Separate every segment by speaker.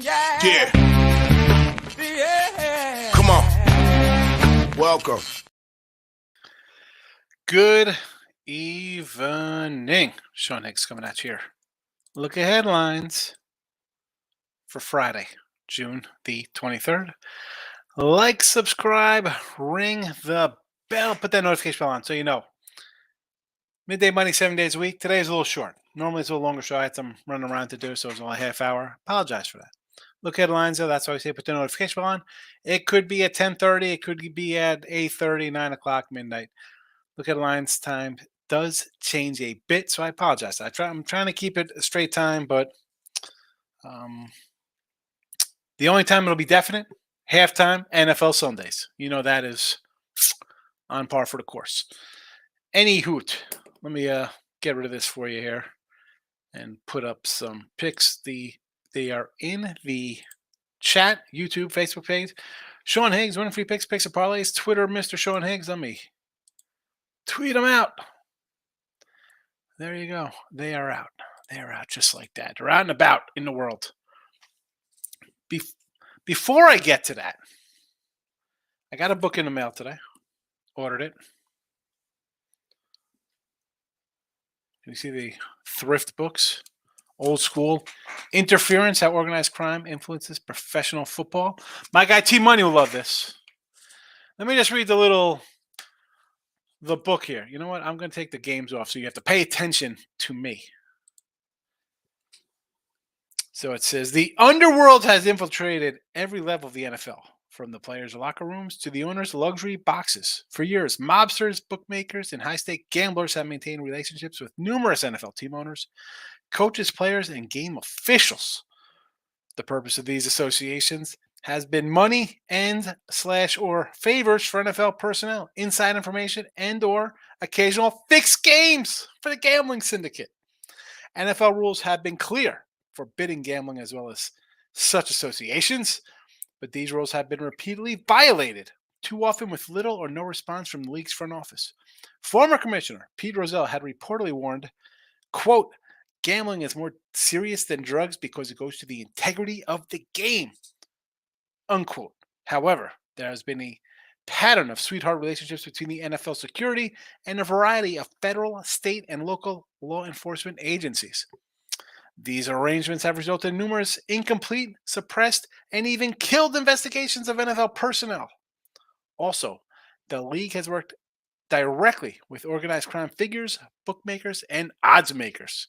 Speaker 1: Yeah. Come on. Welcome.
Speaker 2: Good evening. Sean Higgs coming at you here. Look at headlines for Friday, June the 23rd. Like, subscribe, ring the bell, put that notification bell on so you know. Midday Money, 7 days a week. Today is a little short. Normally it's a little longer show. I had some running around to do, so it's only a half hour. Apologize for that. Look at headlines, though. That's why I say put the notification bell on. It could be at 10:30. It could be at 8:30, 9 o'clock, midnight. Look at headlines time does change a bit, so I apologize. I'm trying to keep it a straight time, but the only time it'll be definite, halftime, NFL Sundays. You know that is on par for the course. Any hoot. Let me get rid of this for you here and put up some pics. They are in the chat, YouTube, Facebook page. Sean Higgs, winning free picks, picks and parlays. Twitter, Mr. Sean Higgs. Let me tweet them out. There you go. They are out. They are out just like that. They're out and about in the world. Before I get to that, I got a book in the mail today. Ordered it. Can you see the thrift books? Old school. Interference, how organized crime influences professional football. My guy T Money will love this. Let me just read the book here. You know what? I'm going to take the games off, so you have to pay attention to me. So it says, the underworld has infiltrated every level of the NFL, from the players' locker rooms to the owners' luxury boxes. For years, mobsters, bookmakers, and high-stake gamblers have maintained relationships with numerous NFL team owners, coaches, players, and game officials. The purpose of these associations has been money and/or favors for NFL personnel, inside information, and/or occasional fixed games for the gambling syndicate. NFL rules have been clear, forbidding gambling as well as such associations, but these rules have been repeatedly violated, too often with little or no response from the league's front office. Former Commissioner Pete Rozelle had reportedly warned, quote, gambling is more serious than drugs because it goes to the integrity of the game, unquote. However, there has been a pattern of sweetheart relationships between the NFL security and a variety of federal, state, and local law enforcement agencies. These arrangements have resulted in numerous incomplete, suppressed, and even killed investigations of NFL personnel. Also, the league has worked directly with organized crime figures, bookmakers, and odds makers.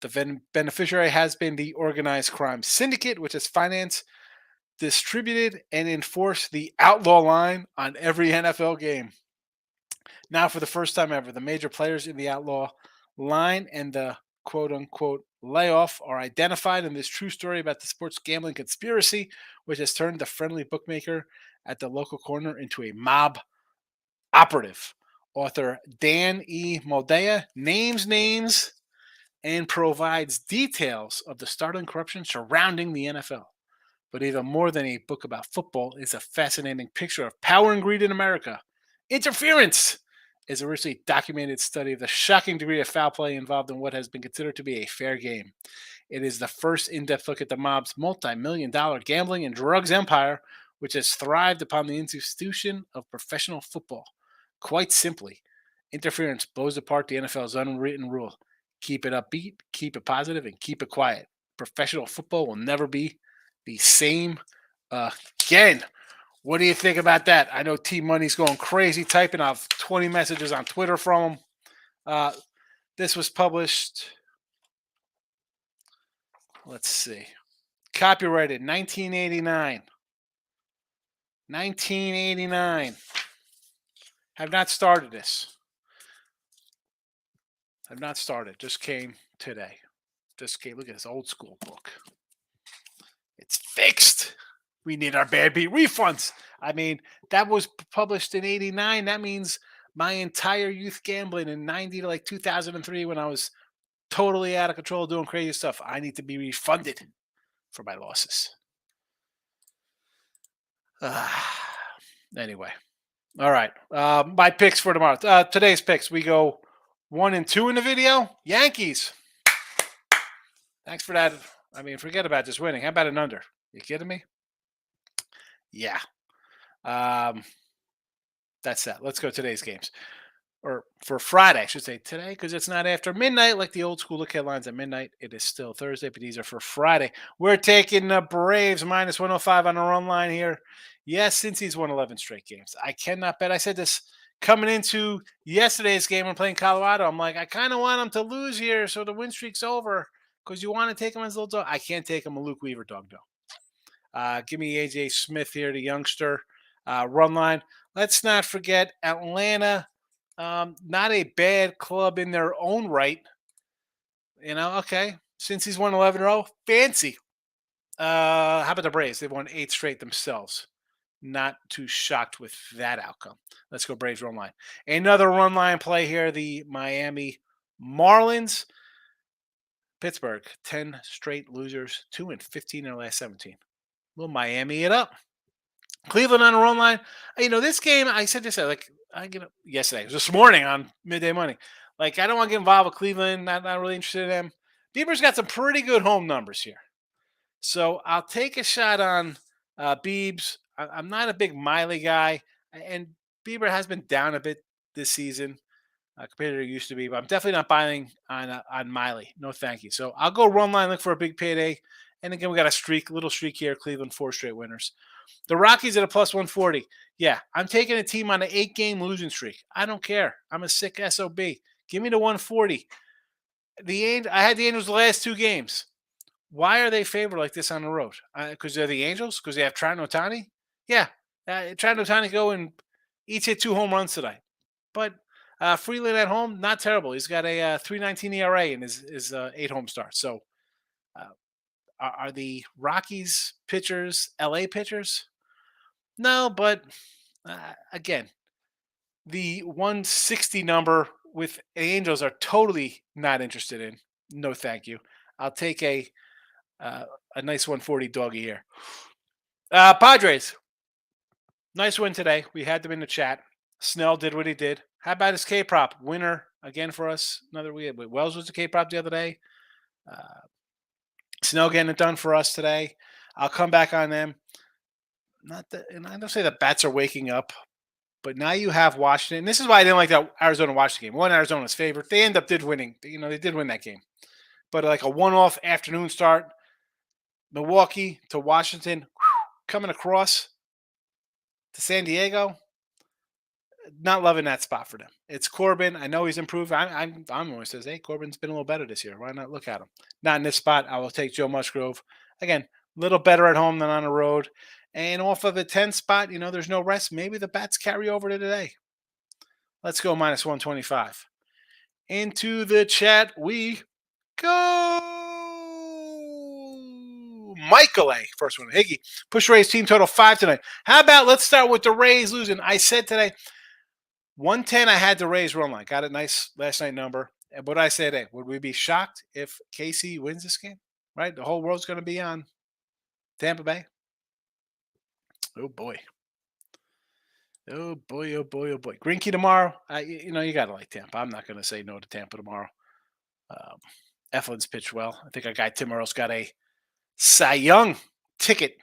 Speaker 2: The beneficiary has been the organized crime syndicate, which has financed, distributed, and enforced the outlaw line on every NFL game. Now, for the first time ever, the major players in the outlaw line and the quote-unquote layoff are identified in this true story about the sports gambling conspiracy, which has turned the friendly bookmaker at the local corner into a mob operative. Author Dan E. Moldea names names and provides details of the startling corruption surrounding the NFL. But even more than a book about football is a fascinating picture of power and greed in America. Interference is a richly documented study of the shocking degree of foul play involved in what has been considered to be a fair game. It is the first in-depth look at the mob's multi-million-dollar gambling and drugs empire, which has thrived upon the institution of professional football. Quite simply, interference blows apart the NFL's unwritten rule. Keep it upbeat, keep it positive, and keep it quiet. Professional football will never be the same again. What do you think about that? I know T Money's going crazy typing. I have 20 messages on Twitter from him. This was published, let's see, copyrighted 1989. 1989. Have not started this. Have not started. Just came today. Just came. Look at this old school book. It's fixed. We need our bad beat refunds. I mean, that was published in 89. That means my entire youth gambling in 90 to like 2003 when I was totally out of control doing crazy stuff. I need to be refunded for my losses. Anyway. All right. My picks for tomorrow. Today's picks. We go 1 and 2 in the video. Yankees. Thanks for that I mean, forget about just winning. How about an under? You kidding me? Yeah. Um, that's that. Let's go today's games. Or for Friday, I should say today, because it's not after midnight like the old school look headlines at midnight. It is still Thursday, but these are for Friday. We're taking the Braves minus 105 on the run line here. Yes, since he's won 11 straight games. I cannot bet. I said this coming into yesterday's game when playing Colorado. I'm like, I kind of want him to lose here so the win streak's over because you want to take him as a little dog. I can't take him a Luke Weaver dog, though. Give me AJ Smith here, the youngster. Run line. Let's not forget Atlanta. Not a bad club in their own right. Okay. Since he's won 11 in a row, fancy. How about the Braves? They've won 8 straight themselves. Not too shocked with that outcome. Let's go Braves run line. Another run line play here. The Miami Marlins. Pittsburgh, 10 straight losers, 2-15 in their last 17. Will Miami it up? Cleveland on a run line. This game, I said this yesterday, it was this morning on Midday Money. Like, I don't want to get involved with Cleveland. Not really interested in them. Bieber's got some pretty good home numbers here. So I'll take a shot on Biebs. I'm not a big Miley guy, and Bieber has been down a bit this season compared to he used to be, but I'm definitely not buying on Miley. No, thank you. So I'll go run line, look for a big payday. And again, we got a little streak here. Cleveland, 4 straight winners. The Rockies at a plus 140. Yeah, I'm taking a team on an 8-game losing streak. I don't care. I'm a sick SOB. Give me the 140. I had the Angels the last 2 games. Why are they favored like this on the road? Because they're the Angels? Because they have Trout and Ohtani? Yeah, Trout and Ohtani go and each hit 2 home runs tonight. But Freeland at home, not terrible. He's got a 3.19 ERA in his 8 home starts. So are the Rockies pitchers LA pitchers? No, but again, the 160 number with the Angels are totally not interested in. No, thank you. I'll take a nice 140 doggy here. Padres, nice win today. We had them in the chat. Snell did what he did. How about his K-prop winner again for us? Wells was the K-prop the other day. Snell getting it done for us today. I'll come back on them. And I don't say the bats are waking up, but now you have Washington. And this is why I didn't like that Arizona-Washington game. One, Arizona's favorite. They did winning. They did win that game. But like a one-off afternoon start, Milwaukee to Washington, coming across to San Diego. Not loving that spot for them. It's Corbin. I know he's improved. I'm always says, hey, Corbin's been a little better this year. Why not look at him? Not in this spot. I will take Joe Musgrove. Again, a little better at home than on the road. And off of the 10 spot, there's no rest. Maybe the bats carry over to today. Let's go minus 125. Into the chat we go. Michael A. First one. Higgy. Push Rays team total 5 tonight. How about let's start with the Rays losing. I said today, 110 I had the Rays run line. Got a nice last night number. And what I said, hey, would we be shocked if KC wins this game? Right? The whole world's going to be on Tampa Bay. Oh, boy. Oh, boy, oh, boy, oh, boy. Greinke tomorrow. You got to like Tampa. I'm not going to say no to Tampa tomorrow. Eflin's pitched well. I think our guy Tim Earle's got a Cy Young ticket.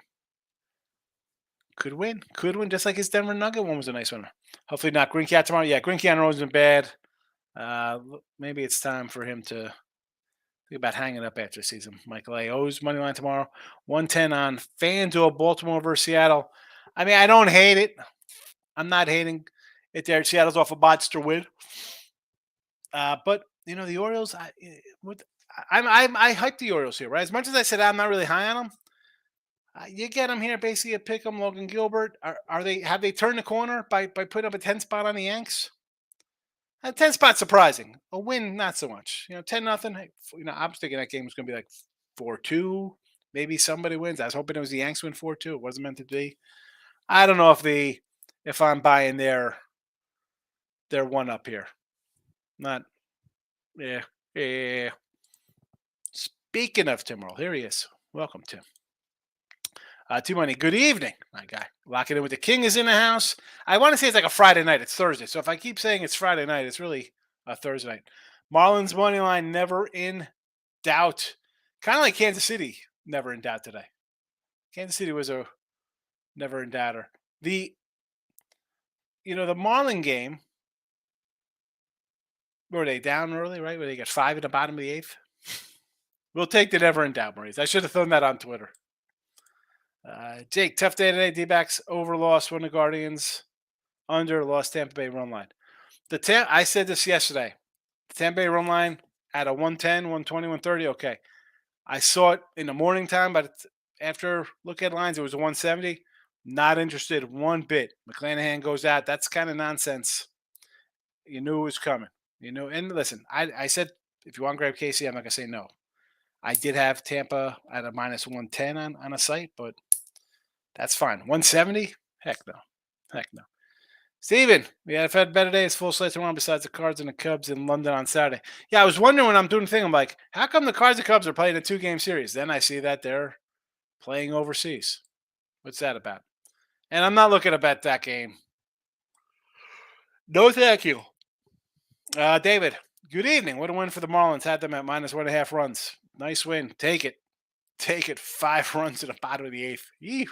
Speaker 2: Could win, just like his Denver Nugget one was a nice one. Hopefully not Greinke out tomorrow. Yeah, Greinke on the road isn't bad. Maybe it's time for him to think about hanging up after the season. Michael A. O's money line tomorrow. 110 on FanDuel, Baltimore versus Seattle. I mean, I don't hate it. I'm not hating it there. Seattle's off a Bodster win. But the Orioles. I hype the Orioles here, right? As much as I said I'm not really high on them. You get them here, basically a pick 'em. Logan Gilbert. Have they turned the corner by putting up a 10 spot on the Yanks? A 10 spot surprising. A win, not so much. 10-0. I'm thinking that game was going to be like 4-2. Maybe somebody wins. I was hoping it was the Yanks win 4-2. It wasn't meant to be. I don't know if I'm buying their one up here. Not. Yeah. Speaking of Tim Earle, here he is. Welcome, Tim. T-Money, good evening, my guy. Locking in with the King is in the house. I want to say it's like a Friday night. It's Thursday. So if I keep saying it's Friday night, it's really a Thursday night. Marlins money line never in doubt. Kind of like Kansas City, never in doubt today. Kansas City was a never in doubter. The Marlin game, were they down early, right? Where they got 5 in the bottom of the 8th? We'll take the never in doubt, Maurice. I should have thrown that on Twitter. Jake, tough day today. D-backs over loss, won the Guardians. Under lost Tampa Bay run line. I said this yesterday. The Tampa Bay run line at a 110, 120, 130. Okay. I saw it in the morning time, but after look at lines, it was a 170. Not interested one bit. McClanahan goes out. That's kind of nonsense. You knew it was coming. And listen, I said if you want to grab Casey, I'm not gonna say no. I did have Tampa at a minus 110 on a site, but that's fine. 170? Heck no. Heck no. Steven, we had a better day. It's full slate tomorrow besides the Cards and the Cubs in London on Saturday. Yeah, I was wondering when I'm doing the thing, I'm like, how come the Cards and Cubs are playing a 2-game series? Then I see that they're playing overseas. What's that about? And I'm not looking to bet that game. No, thank you. David, good evening. What a win for the Marlins. Had them at minus 1.5 runs. Nice win. Take it. Take it. 5 runs in the bottom of the 8th. Yee.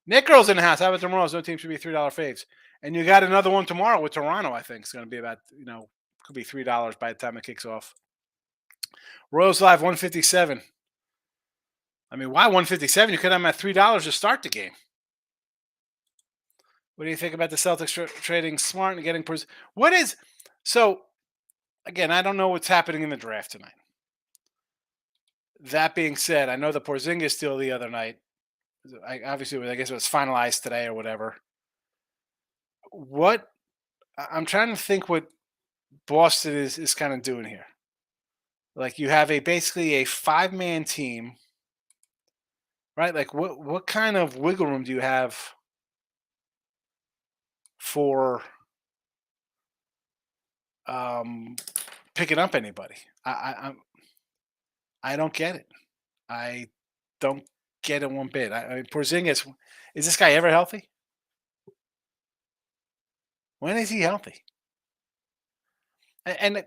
Speaker 2: Nick Girl's in the house. How about tomorrow's? No team should be $3 faves. And you got another one tomorrow with Toronto, I think. It's going to be about, could be $3 by the time it kicks off. Royals Live, 157. I mean, why 157? You could have them at $3 to start the game. What do you think about the Celtics trading Smart and getting so, again, I don't know what's happening in the draft tonight. That being said, I know the Porzingis deal the other night. I guess it was finalized today or whatever. I'm trying to think what Boston is kind of doing here. Like you have basically a 5-man team, right? Like what kind of wiggle room do you have for picking up anybody? I don't get it. I don't get it one bit. I mean, Porzingis, is this guy ever healthy? When is he healthy? And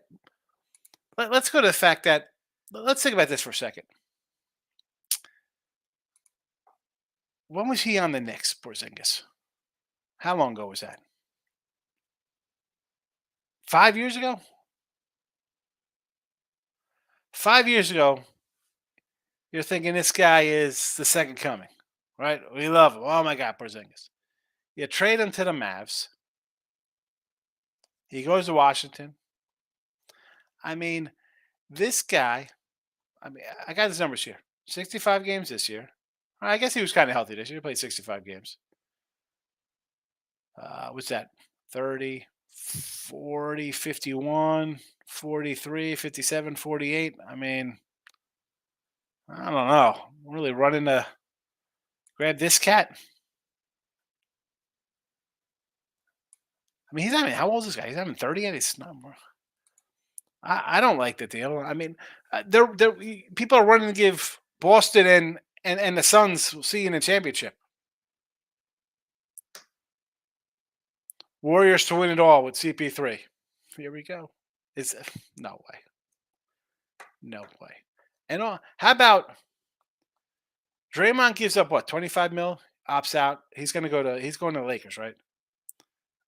Speaker 2: let's go to the fact that let's think about this for a second. When was he on the Knicks, Porzingis? How long ago was that? 5 years ago? 5 years ago, you're thinking this guy is the second coming, right? We love him. Oh my God, Porzingis. You trade him to the Mavs. He goes to Washington. I mean, this guy, I got his numbers here. 65 games this year. I guess he was kind of healthy this year. He played 65 games. What's that? 30, 40, 51, 43, 57, 48. I mean, I don't know. I'm really running to grab this cat. I mean, how old is this guy? He's having 30 yet? He's not more. I don't like the deal. I mean, people are running to give Boston and the Suns see you in the championship. Warriors to win it all with CP3. Here we go. No way. No way. And how about Draymond gives up what, 25 mil, opts out. He's going to the Lakers, right?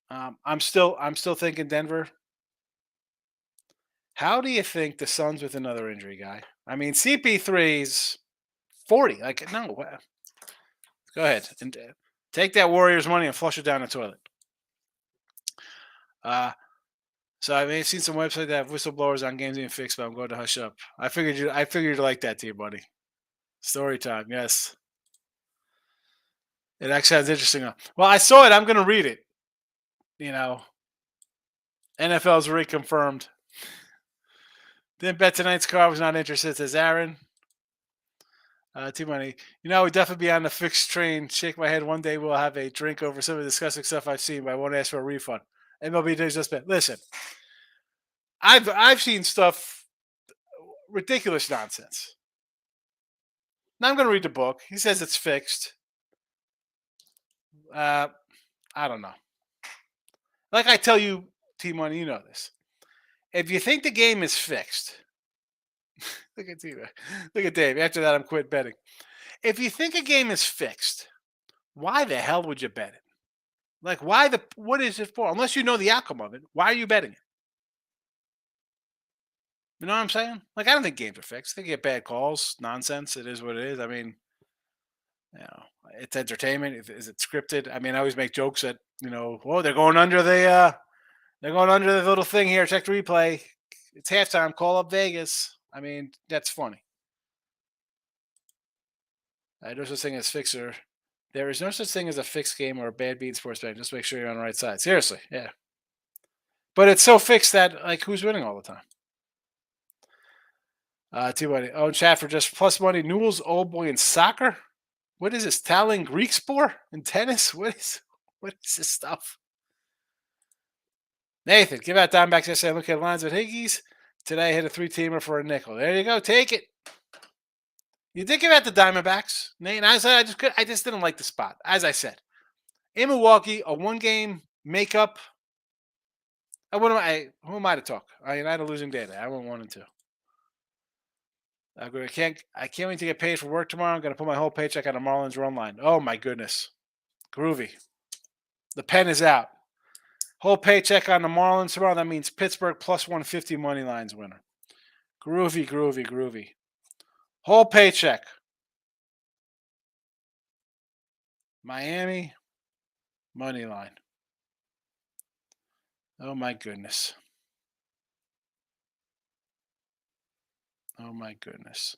Speaker 2: I'm still thinking Denver. How do you think the Suns with another injury guy? I mean, CP3's 40. Like, no. Go ahead and take that Warriors money and flush it down the toilet. So I've seen some websites that have whistleblowers on games being fixed, but I'm going to hush up. I figured you'd like that, dear buddy. Story time, yes. It actually sounds interesting. Well, I saw it. I'm going to read it. NFL's reconfirmed. Didn't bet tonight's car. Was not interested, says Aaron. T-Money. We'd definitely be on the fixed train. Shake my head. One day we'll have a drink over some of the disgusting stuff I've seen, but I won't ask for a refund. MLB does just bet. Listen, I've seen stuff, ridiculous nonsense. Now I'm going to read the book. He says it's fixed. I don't know. Like I tell you, T-Money, you know this. If you think the game is fixed, Look at you. Look at Dave. After that, I'm quit betting. If you think a game is fixed, why the hell would you bet it? Like, what is it for? Unless you know the outcome of it, why are you betting it? You know what I'm saying? Like, I don't think games are fixed. They get bad calls, nonsense. It is what it is. I mean, you know, it's entertainment. Is it scripted? I mean, I always make jokes that, oh, they're going under the little thing here. Check the replay. It's halftime. Call up Vegas. I mean, that's funny. There's no such thing as fixer. There is no such thing as a fixed game or a bad beat in sports betting. Just make sure you're on the right side. Seriously, yeah. But it's so fixed that, like, who's winning all the time? Too money. Oh, chat for just plus money. Newell's old boy in soccer. What is this? Talon Greek sport in tennis? What is this stuff? Nathan, give out Diamondbacks yesterday. Look at lines with Higgies. Today I hit a 3-teamer for a nickel. There you go. Take it. You did give out the Diamondbacks, Nate. And I just didn't like the spot. As I said, in Milwaukee, a 1-game makeup. Who am I to talk? I had a losing day today. I went 1-2. I can't wait to get paid for work tomorrow. I'm going to put my whole paycheck on the Marlins run line. Oh my goodness, groovy. The pen is out. Whole paycheck on the Marlins tomorrow. That means Pittsburgh plus 150 money lines winner. Groovy, groovy, groovy. Whole paycheck. Miami money line. Oh my goodness. Oh my goodness.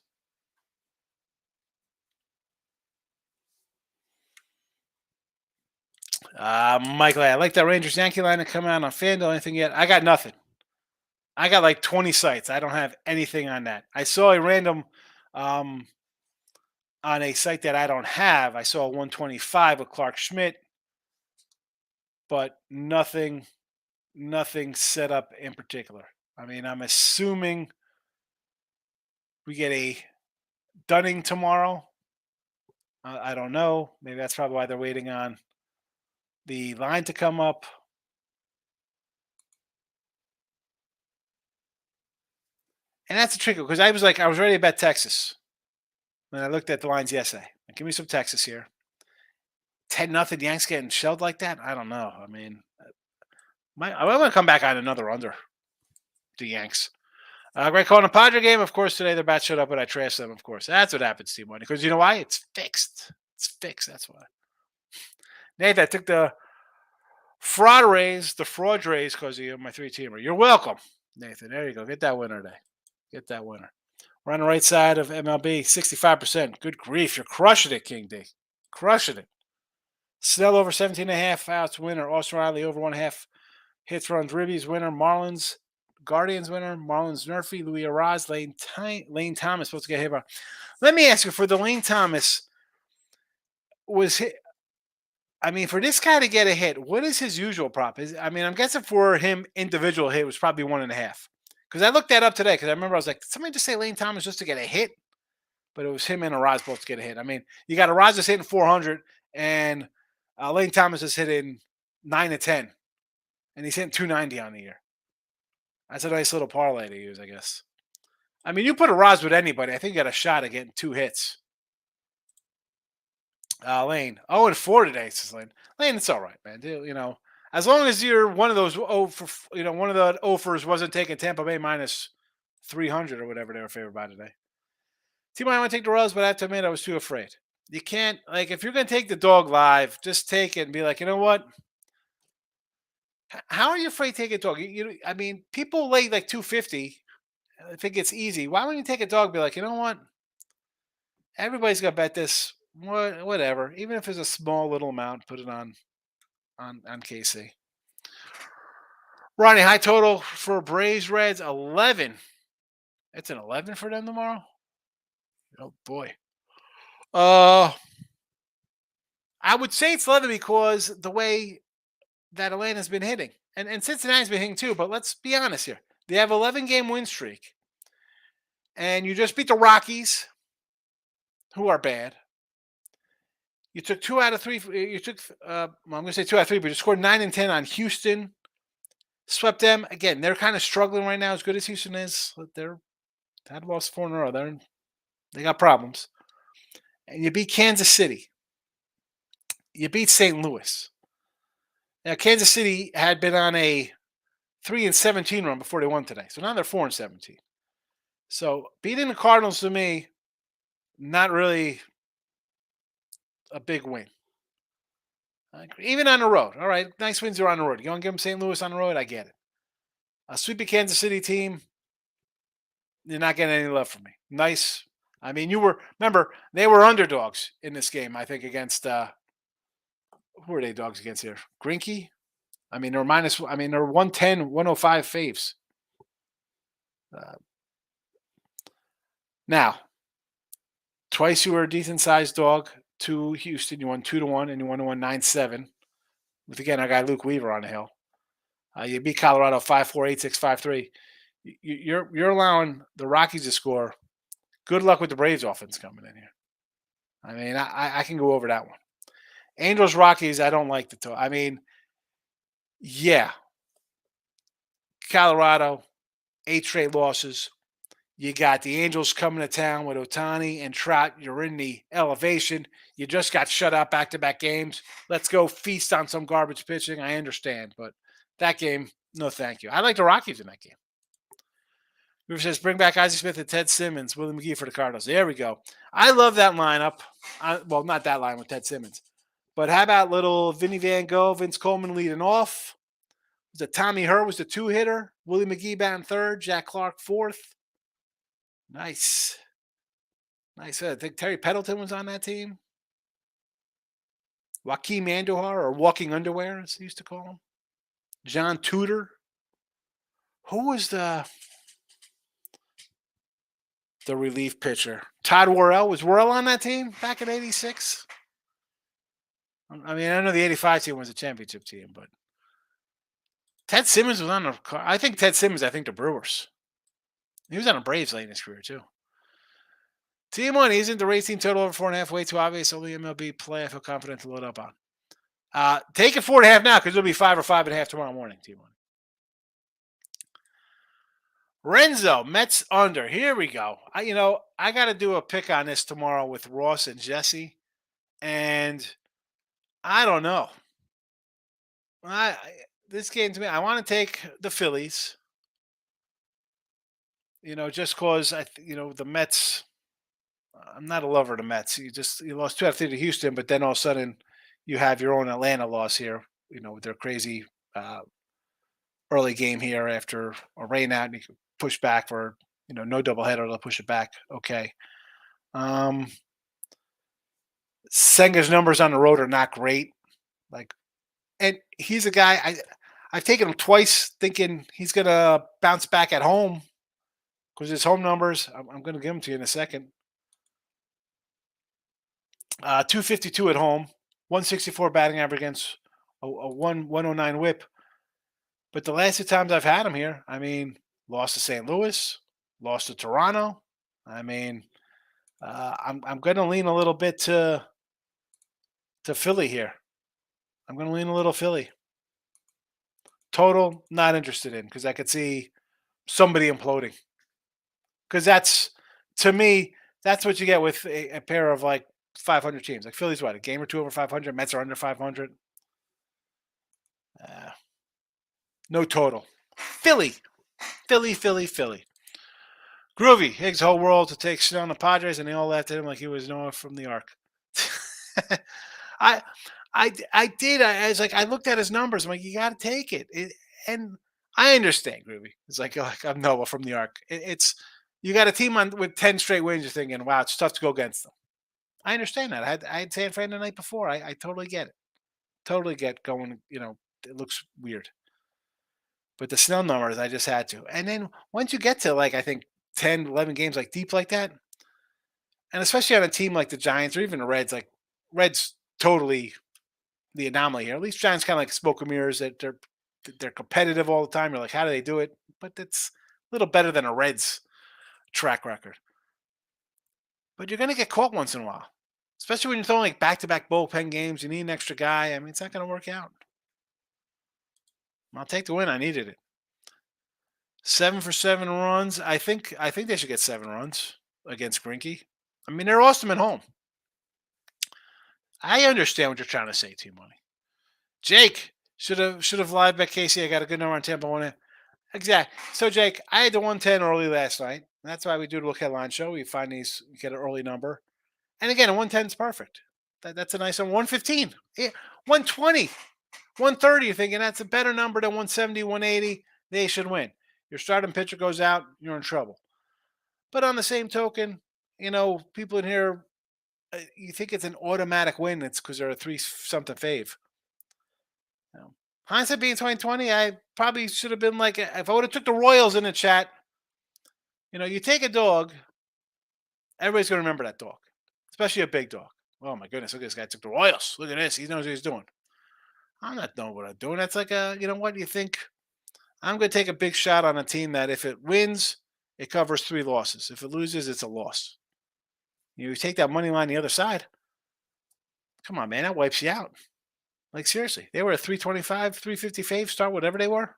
Speaker 2: Michael, I like that Rangers Yankee line to come out on FanDuel. Anything yet? I got nothing. I got like 20 sites. I don't have anything on that. I saw a random on a site that I don't have. I saw a 125 with Clark Schmidt, but nothing set up in particular. I mean, I'm assuming we get a Dunning tomorrow. I don't know. Maybe that's probably why they're waiting on the line to come up. And that's a tricky because I was ready to bet Texas. And I looked at the lines yesterday. Give me some Texas here. 10-0 Yanks getting shelled like that? I don't know. I mean, I want to come back on another under the Yanks. Great call on the Padre game. Of course, today their bat showed up, but I trashed them, of course. That's what happens, Team Money. Because you know why? It's fixed. It's fixed. That's why. Nate, I took the fraud raise because of my 3-teamer. You're welcome, Nathan. There you go. Get that winner today. Get that winner. We're on the right side of MLB, 65%. Good grief. You're crushing it, King D. Crushing it. Snell over 17.5 outs winner. Austin Riley over 1.5 hits, runs, ribbies winner. Marlins Guardians winner. Marlins Murphy, Louis Araz, Lane Thomas supposed to get hit by. Let me ask you, for the Lane Thomas, was hit. I mean, for this guy to get a hit, what is his usual prop? I'm guessing for him individual hit was probably 1.5. Because I looked that up today because I remember I was like, did somebody just say Lane Thomas just to get a hit? But it was him and Araz both to get a hit. I mean, you got Araz just hitting 400 and Lane Thomas is hitting 9 to 10. And he's hitting 290 on the year. That's a nice little parlay to use, I guess. I mean, you put Araz with anybody, I think you got a shot at getting 2 hits. Lane. 0-4 today, says Lane. Lane, it's all right, man. As long as you're one of those one of the offers wasn't taking Tampa Bay minus 300 or whatever they were favored by today. Team, I want to take the Royals, but I have to admit I was too afraid. You can't, if you're going to take the dog live, just take it and be like, you know what? How are you afraid to take a dog? I mean, people lay like 250. I think it's easy. Why wouldn't you take a dog and be like, you know what? Everybody's going to bet this. Whatever. Even if it's a small little amount, put it on KC. Ronnie, high total for Braves Reds 11. It's an 11 for them tomorrow. Oh boy. I would say it's 11 because the way that Atlanta's been hitting, and Cincinnati's been hitting too. But let's be honest here. They have 11-game win streak, and you just beat the Rockies, who are bad. You took 2 out of 3. You took, I'm going to say 2 out of 3, but you scored 9 and 10 on Houston. Swept them again. They're kind of struggling right now. As good as Houston is, they're Had lost 4 in a row. They got problems. And you beat Kansas City. You beat St. Louis. Now, Kansas City had been on a 3-17 run before they won today. So now they're 4-17. So beating the Cardinals to me, not really a big win. Even on the road. All right, nice wins are on the road. You want to give them St. Louis on the road? I get it. A sweepy Kansas City team, you're not getting any love from me. Nice. I mean, remember, they were underdogs in this game, I think, against, who are they dogs against here? Grinky? I mean, they're they're 110, 105 faves. Now, twice you were a decent sized dog to Houston. You won 2-1 and you won 9-7. With again our guy Luke Weaver on the hill. You beat Colorado 5-4, 8-6, 5-3. You're allowing the Rockies to score. Good luck with the Braves offense coming in here. I mean, I can go over that one. Angels Rockies, I don't like the talk. I mean, yeah, Colorado, 8 straight losses. You got the Angels coming to town with Ohtani and Trout. You're in the elevation. You just got shut out back-to-back games. Let's go feast on some garbage pitching. I understand, but that game, no thank you. I like the Rockies in that game. Whoever says, bring back Isaac Smith and Ted Simmons, Willie McGee for the Cardinals. There we go. I love that lineup. Well, not that line with Ted Simmons. But how about little Vinny Van Gogh, Vince Coleman leading off? The Tommy Hurt was the 2-hitter. Willie McGee batting third. Jack Clark fourth. Nice. Nice. I think Terry Pendleton was on that team. Joaquim Andujar, or Walking Underwear, as they used to call him. John Tudor. Who was the relief pitcher? Todd Worrell. Was Worrell on that team back in '86? I mean, I know the '85 team was a championship team, but Ted Simmons was on the. I think Ted Simmons. I think the Brewers. He was on the Braves late in his career too. Team 1, isn't the racing total over 4.5 way too obvious? Only MLB play I feel confident to load up on. Take it 4.5 now because it'll be 5 or 5.5 tomorrow morning. Team 1. Renzo, Mets under. Here we go. I got to do a pick on this tomorrow with Ross and Jesse, and I don't know. This game to me, I want to take the Phillies. Just cause the Mets. I'm not a lover of the Mets. You lost 2 out of 3 to Houston, but then all of a sudden you have your own Atlanta loss here. With their crazy early game here after a rain out, and you can push back for no doubleheader. They'll push it back. Okay. Senga's numbers on the road are not great. And he's a guy I've taken him twice, thinking he's gonna bounce back at home because his home numbers. I'm going to give them to you in a second. 252 at home, 164 batting average against a 109 whip. But the last 2 times I've had him here, I mean, lost to St. Louis, lost to Toronto. I mean, I'm going to lean a little bit to Philly here. I'm going to lean a little Philly. Total, not interested in because I could see somebody imploding. Because to me, that's what you get with a pair of 500 teams. Like Philly's what, a game or 2 over 500? Mets are under 500. No total. Philly. Groovy. Higgs' whole world to take shit on the Padres, and they all laughed at him like he was Noah from the Ark. I did. I looked at his numbers. I'm like, you got to take it. And I understand, Groovy. It's like I'm Noah from the Ark. You got a team with 10 straight wins. You're thinking, wow, it's tough to go against them. I understand that. I had San Fran the night before. I totally get it. Totally get going. It looks weird. But the Snell numbers, I just had to. And then once you get to I think 10, 11 games deep like that, and especially on a team like the Giants or even the Reds, Reds totally the anomaly here. At least Giants kind of smoke and mirrors that they're competitive all the time. You're like, how do they do it? But it's a little better than a Reds track record. But you're going to get caught once in a while, especially when you're throwing back-to-back bullpen games. You need an extra guy. I mean, it's not going to work out. I'll take the win. I needed it. 7 for 7 runs. I think they should get 7 runs against Grinky. I mean, they're awesome at home. I understand what you're trying to say, T Money. Jake should have live bet Casey. I got a good number on Tampa one. Exactly. So Jake, I had the 110 early last night. That's why we do the look headline show. We find these, get an early number. And again, a 110 is perfect. That's a nice one. 115. Yeah, 120. 130. You're thinking that's a better number than 170, 180. They should win. Your starting pitcher goes out, you're in trouble. But on the same token, people in here, you think it's an automatic win. It's because they're a 3 something fave. You know, hindsight being 2020, I probably should have been like, if I would have took the Royals in the chat, you take a dog, everybody's going to remember that dog, especially a big dog. Oh my goodness, look at this guy took the Royals. Look at this. He knows what he's doing. I'm not knowing what I'm doing. That's like you know what? You think I'm going to take a big shot on a team that if it wins, it covers 3 losses. If it loses, it's a loss. You take that money line the other side. Come on, man. That wipes you out. Like, seriously. They were a 325, 350 fave start, whatever they were.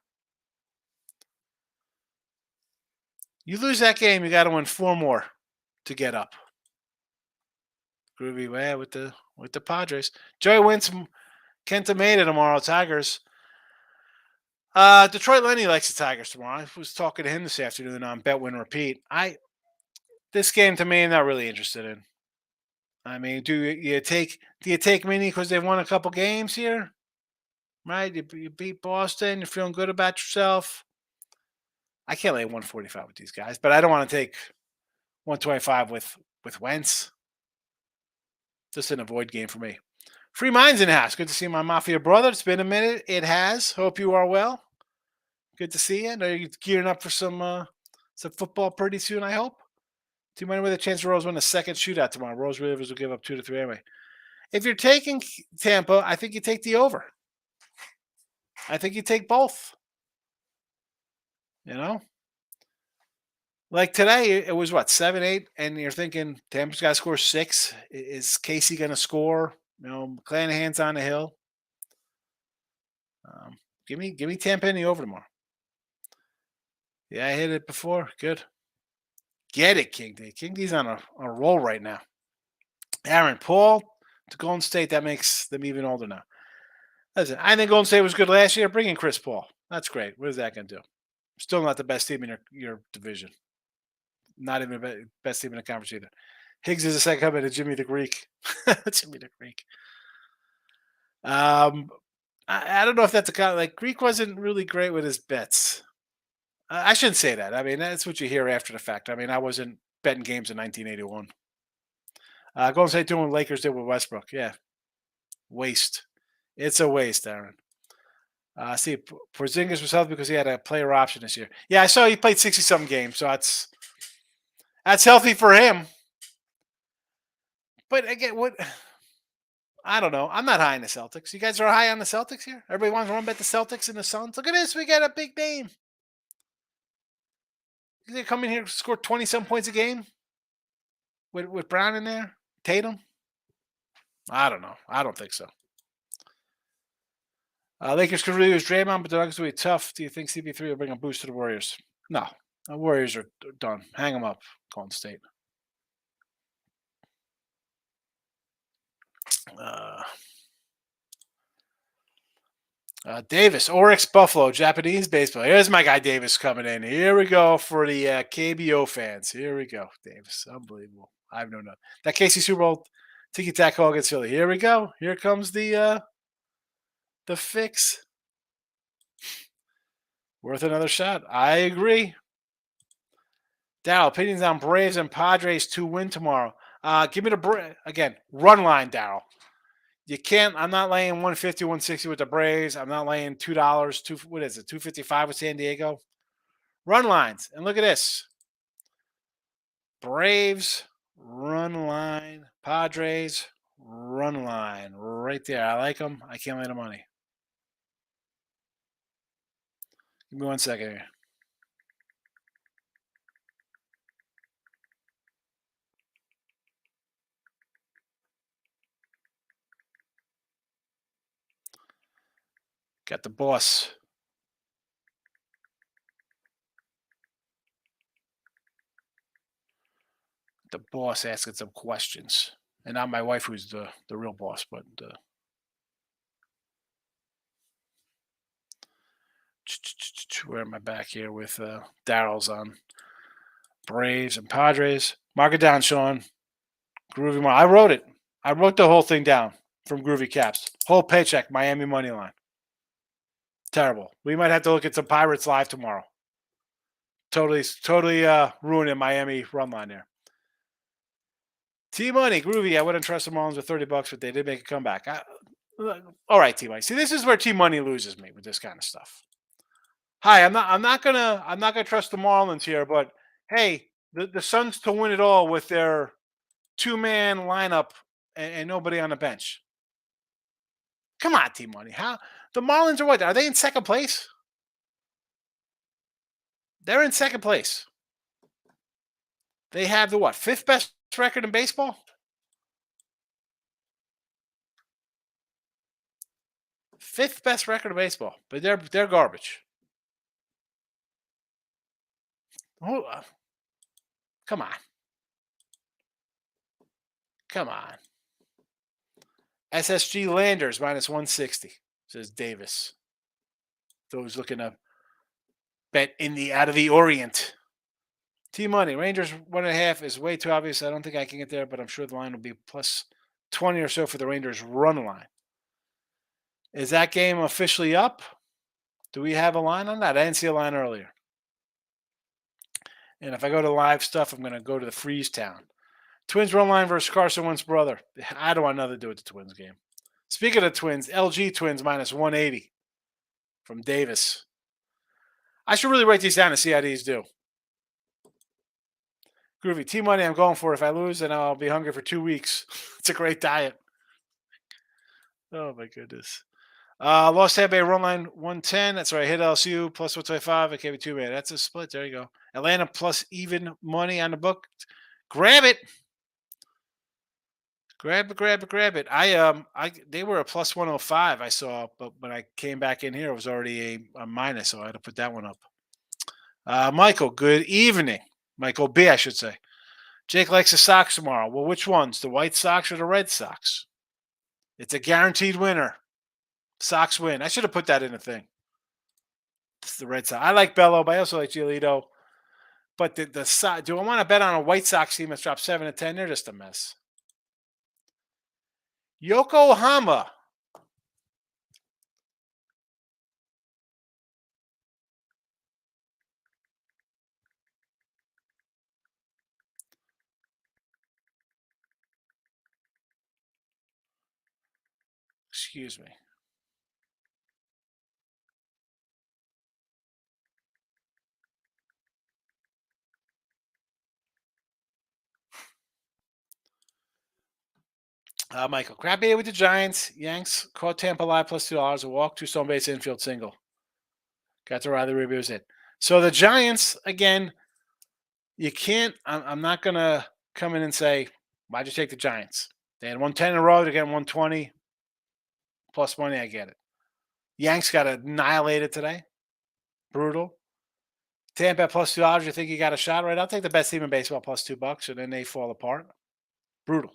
Speaker 2: You lose that game, you got to win 4 more to get up. Groovy way with the Padres. Joey wins Kenta Maeda tomorrow, Tigers. Detroit Lenny likes the Tigers tomorrow. I was talking to him this afternoon on Bet Win Repeat. This game to me, I'm not really interested in. I mean, do you take Mini because they've won a couple games here, right? You beat Boston. You're feeling good about yourself. I can't lay 145 with these guys, but I don't want to take 125 with Wentz. Just an avoid game for me. Free Minds in the house. Good to see my Mafia brother. It's been a minute. It has. Hope you are well. Good to see you. Are you gearing up for some football pretty soon, I hope? Too many with a chance Rose win a second shootout tomorrow. Rose Rivers will give up 2 to 3 anyway. If you're taking Tampa, I think you take the over. I think you take both. Like today, it was what 7-8, and you're thinking Tampa's got to score 6. Is Casey going to score? McClanahan's on the hill. Give me Tampa in the over tomorrow. Yeah, I hit it before. Good. Get it, King D. King D's on a roll right now. Aaron Paul to Golden State. That makes them even older now. Listen, I think Golden State was good last year. Bring in Chris Paul. That's great. What is that going to do? Still not the best team in your division. Not even the best team in the conference either. Higgs is the second coming to Jimmy the Greek. Jimmy the Greek. I don't know if that's a kind like Greek wasn't really great with his bets. I shouldn't say that. I mean, that's what you hear after the fact. I mean, I wasn't betting games in 1981. Golden State doing what Lakers did with Westbrook. Yeah. Waste. It's a waste, Aaron. See, Porzingis was healthy because he had a player option this year. Yeah, I saw he played 60-something games, so that's healthy for him. But again, what I don't know. I'm not high on the Celtics. You guys are high on the Celtics here? Everybody wants to run bet the Celtics and the Suns. Look at this. We got a big name. They come in here score 20-some points a game with Brown in there? Tatum? I don't know. I don't think so. Lakers could really use Draymond, but the Nuggets will be tough. Do you think CP3 will bring a boost to the Warriors? No. The Warriors are done. Hang them up, Golden State. Davis, Oryx Buffalo, Japanese baseball. Here's my guy Davis coming in. Here we go for the KBO fans. Here we go, Davis. Unbelievable. I have no doubt. That KC Super Bowl tiki-tack call against Philly. Here we go. Here comes the fix. Worth another shot. I agree. Darryl, opinions on Braves and Padres to win tomorrow. Give me the again, run line, Darryl. You can't. I'm not laying 150, 160 with the Braves. I'm not laying $2. What is it? 255 with San Diego. Run lines, and look at this. Braves run line. Padres run line. Right there. I like them. I can't lay the money. Give me 1 second here. Got the boss. the boss asking some questions, and not my wife, who's the real boss, but where am I back here with Daryl's on Braves and Padres? Mark it down, Sean. Groovy money. I wrote it. I wrote the whole thing down from Groovy Caps. Whole paycheck, Miami money line. Terrible. We might have to look at some Pirates live tomorrow. Totally ruining Miami run line there. T Money, Groovy. I wouldn't trust the Marlins with $30, but they did make a comeback. All right, T Money. See, this is where T Money loses me with this kind of stuff. Hi, I'm not gonna trust the Marlins here, but hey, the Suns to win it all with their 2-man lineup and nobody on the bench. Come on, T Money. How the Marlins are what? Are they in second place? They're in second place. They have the what? Fifth best record in baseball? Fifth best record in baseball. But they're garbage. Oh, come on. Come on. SSG Landers minus 160, says Davis. Those looking to bet in the out of the Orient. T Money, Rangers 1.5 is way too obvious. I don't think I can get there, but I'm sure the line will be plus 20 or so for the Rangers run line. Is that game officially up? Do we have a line on that? I didn't see a line earlier. And if I go to live stuff, I'm going to go to the Freeze Town. Twins run line versus Carson Wentz's brother. I don't want nothing to do with the Twins game. Speaking of Twins, LG Twins minus 180 from Davis. I should really write these down and see how these do. Groovy, T Money I'm going for. If I lose, then I'll be hungry for 2 weeks. It's a great diet. Oh, my goodness. Lost Tampa Bay run line 110. That's right. Hit LSU plus 125. It can't be 2-man. That's a split. There you go. Atlanta plus even money on the book. Grab it. Grab it. They were a plus 105 I saw, but when I came back in here, it was already a minus, so I had to put that one up. Michael, good evening. Michael B, I should say. Jake likes the Sox tomorrow. Well, which ones? The White Sox or the Red Sox? It's a guaranteed winner. Sox win. I should have put that in the thing. It's the Red Sox. I like Bello, but I also like Giolito. But do I want to bet on a White Sox team that's dropped 7 to 10? They're just a mess. Yokohama. Excuse me. Michael, crab with the Giants. Yanks caught Tampa live plus $2. A walk, 2 stone base infield single. Got to Riley Rivers in. So the Giants, again, you can't. I'm not going to come in and say, why'd you take the Giants? They had 110 in a row. They're getting 120 plus money. I get it. Yanks got annihilated today. Brutal. Tampa plus $2. You think you got a shot, right? I'll take the best team in baseball plus $2, and then they fall apart. Brutal.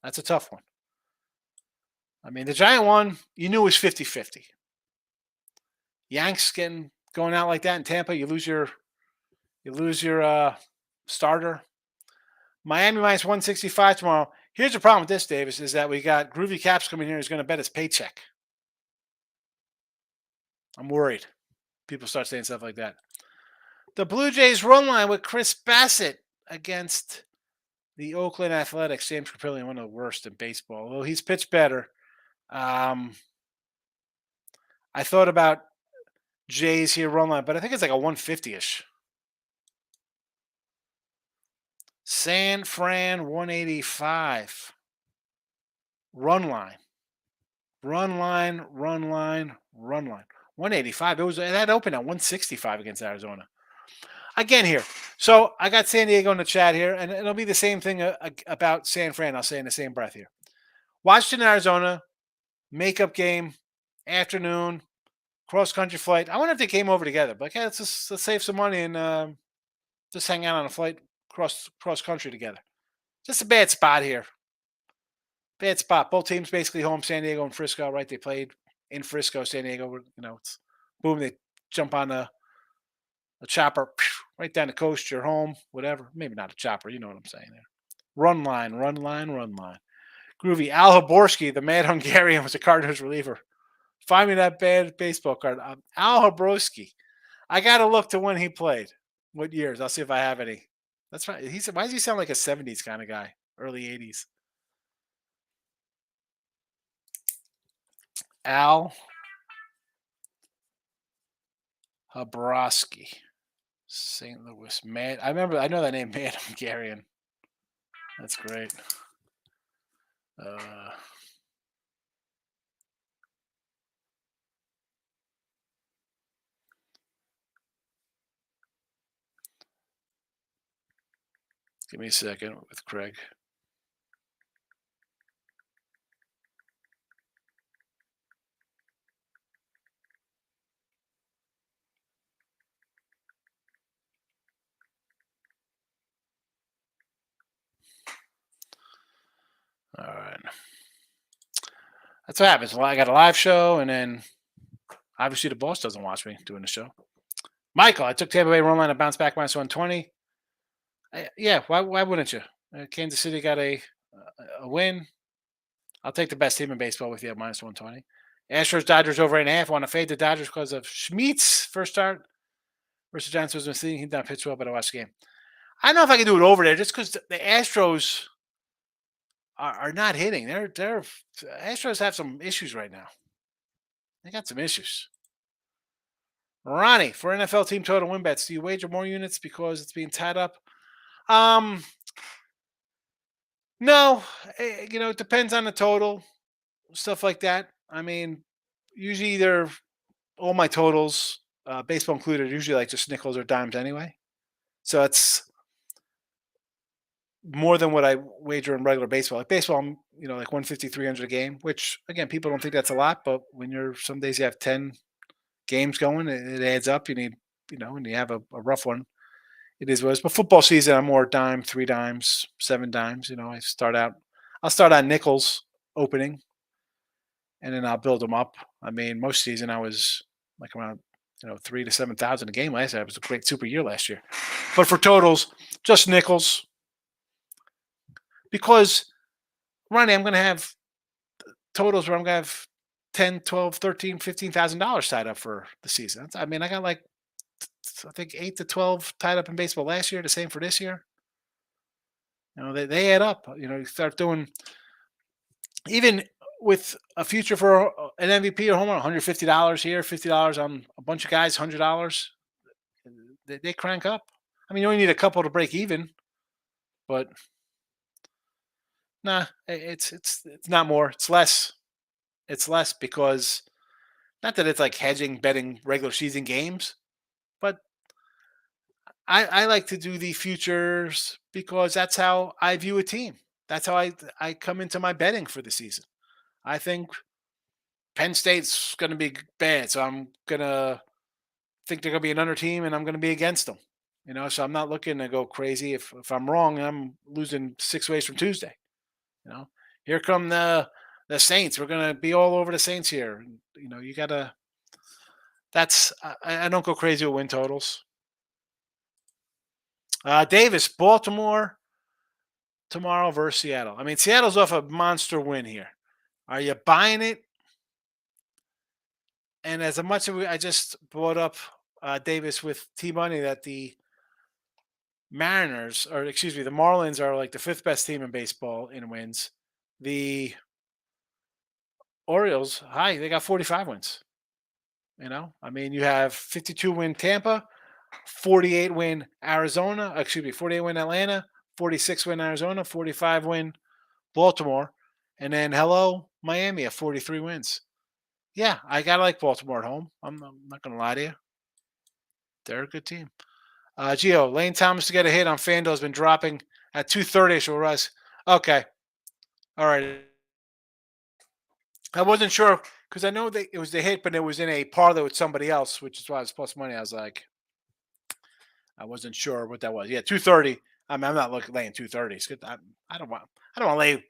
Speaker 2: That's a tough one. I mean, the Giant one, you knew it was 50-50. Yanks going out like that in Tampa, you lose your starter. Miami minus 165 tomorrow. Here's the problem with this, Davis, is that we got Groovy Caps coming here who's going to bet his paycheck. I'm worried. People start saying stuff like that. The Blue Jays run line with Chris Bassett against the Oakland Athletics. James Caprillion, one of the worst in baseball. Although he's pitched better. I thought about Jays here run line, but I think it's like a 150-ish. San Fran 185. Run line. 185. That opened at 165 against Arizona. Again here. So I got San Diego in the chat here, and it'll be the same thing about San Fran. I'll say in the same breath here. Washington, Arizona, makeup game, afternoon, cross-country flight. I wonder if they came over together. But let's save some money and just hang out on a flight cross-country together. Just a bad spot here. Bad spot. Both teams basically home, San Diego and Frisco, right? They played in Frisco, San Diego. It's boom. They jump on a chopper right down the coast. You're home, whatever. Maybe not a chopper. You know what I'm saying there. Run line, run line, run line. Groovy. Al Haborski, the mad Hungarian, was a Cardinals reliever. Find me that bad baseball card. Al Haborski. I got to look to when he played. What years? I'll see if I have any. That's right. Why does he sound like a 70s kind of guy? Early 80s. Al Haborski. St. Louis. Mad. I know that name, Mad Hungarian. That's great. Uh, Give me a second with Craig. All right. That's what happens. Well, I got a live show, and then obviously the boss doesn't watch me doing the show. Michael, I took Tampa Bay run line to bounce back minus 120. Yeah, why wouldn't you? Kansas City got a win. I'll take the best team in baseball with you at minus 120. Astros Dodgers over 8.5. Want to fade the Dodgers because of Schmidt's first start versus Giants was misleading. He did not pitch well, but I watched the game. I don't know if I can do it over there just because the Astros are not hitting. The Astros have some issues right now. They got some issues. Ronnie, for NFL team total win bets, do you wager more units because it's being tied up? No. It depends on the total, stuff like that. I mean, usually they're all my totals, baseball included, usually like just nickels or dimes anyway. So it's more than what I wager in regular baseball. Like baseball, I'm, like 150, 300 a game, which again, people don't think that's a lot, but when some days you have 10 games going, it adds up. You need, when you have a rough one, it is what it is. But football season, I'm more dime, 3 dimes, 7 dimes. I'll start on nickels opening, and then I'll build them up. I mean, most season I was like around 3 to 7,000 a game last year. It was a great super year last year. But for totals, just nickels, because Ronnie, I'm going to have totals where I'm going to have 10, 12, 13, $15,000 tied up for the season. I mean, I got like, I think 8 to 12 tied up in baseball last year, the same for this year. They add up. You start doing, even with a future for an MVP or home run, $150 here, $50 on a bunch of guys, $100. They crank up. I mean, you only need a couple to break even, but nah, it's not more. It's less. It's less because not that it's like hedging betting regular season games, but I like to do the futures because that's how I view a team. That's how I come into my betting for the season. I think Penn State's going to be bad, so I'm going to think they're going to be another team, and I'm going to be against them. So I'm not looking to go crazy. If I'm wrong, I'm losing 6 ways from Tuesday. Here come the Saints. We're going to be all over the Saints here. You got to. I don't go crazy with win totals. Davis, Baltimore tomorrow versus Seattle. I mean, Seattle's off a monster win here. Are you buying it? And as much as I just brought up Davis with T-Money that the the Marlins are like the 5th best team in baseball in wins. The Orioles, they got 45 wins. I mean, you have 52 win Tampa, 48 win Arizona, 48 win Atlanta, 46 win Arizona, 45 win Baltimore, and then Miami at 43 wins. Yeah, I gotta like Baltimore at home. I'm not gonna lie to you. They're a good team. Gio, Lane Thomas to get a hit on FanDuel has been dropping at 230. So rise. Okay. All right. I wasn't sure because I know that it was the hit, but it was in a parlay with somebody else, which is why it's plus money. I was like, I wasn't sure what that was. Yeah, 230. I mean, I'm not laying 230s. I don't want. I don't want to lay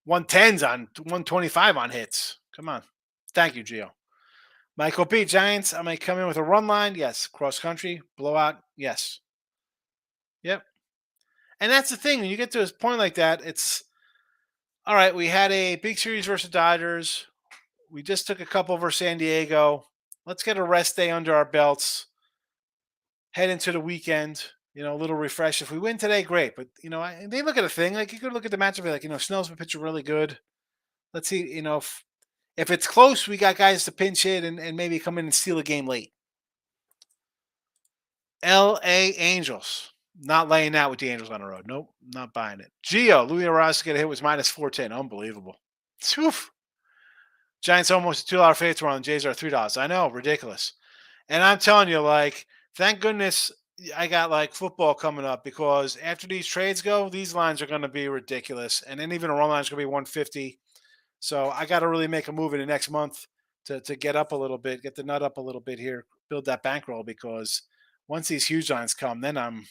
Speaker 2: 110s on 125 on hits. Come on. Thank you, Gio. Michael B. Giants. I might come in with a run line. Yes. Cross country blowout. Yes. Yep. And that's the thing. When you get to a point like that, it's all right. We had a big series versus Dodgers. We just took a couple versus San Diego. Let's get a rest day under our belts. Head into the weekend. A little refresh. If we win today, great. But they look at a thing like you could look at the matchup. And be like, Snell's been pitching really good. Let's see. If it's close, we got guys to pinch hit and maybe come in and steal a game late. L.A. Angels. Not laying out with the Angels on the road. Nope, not buying it. Gio, Louis Arouse to get a hit was minus 410. Unbelievable. Oof. Giants almost a $2 favorite tomorrow, and Jays are $3. I know, ridiculous. And I'm telling you, thank goodness I got football coming up because after these trades go, these lines are going to be ridiculous. And then even a run line is going to be 150. So I got to really make a move in the next month to get up a little bit, get the nut up a little bit here, build that bankroll because once these huge lines come, then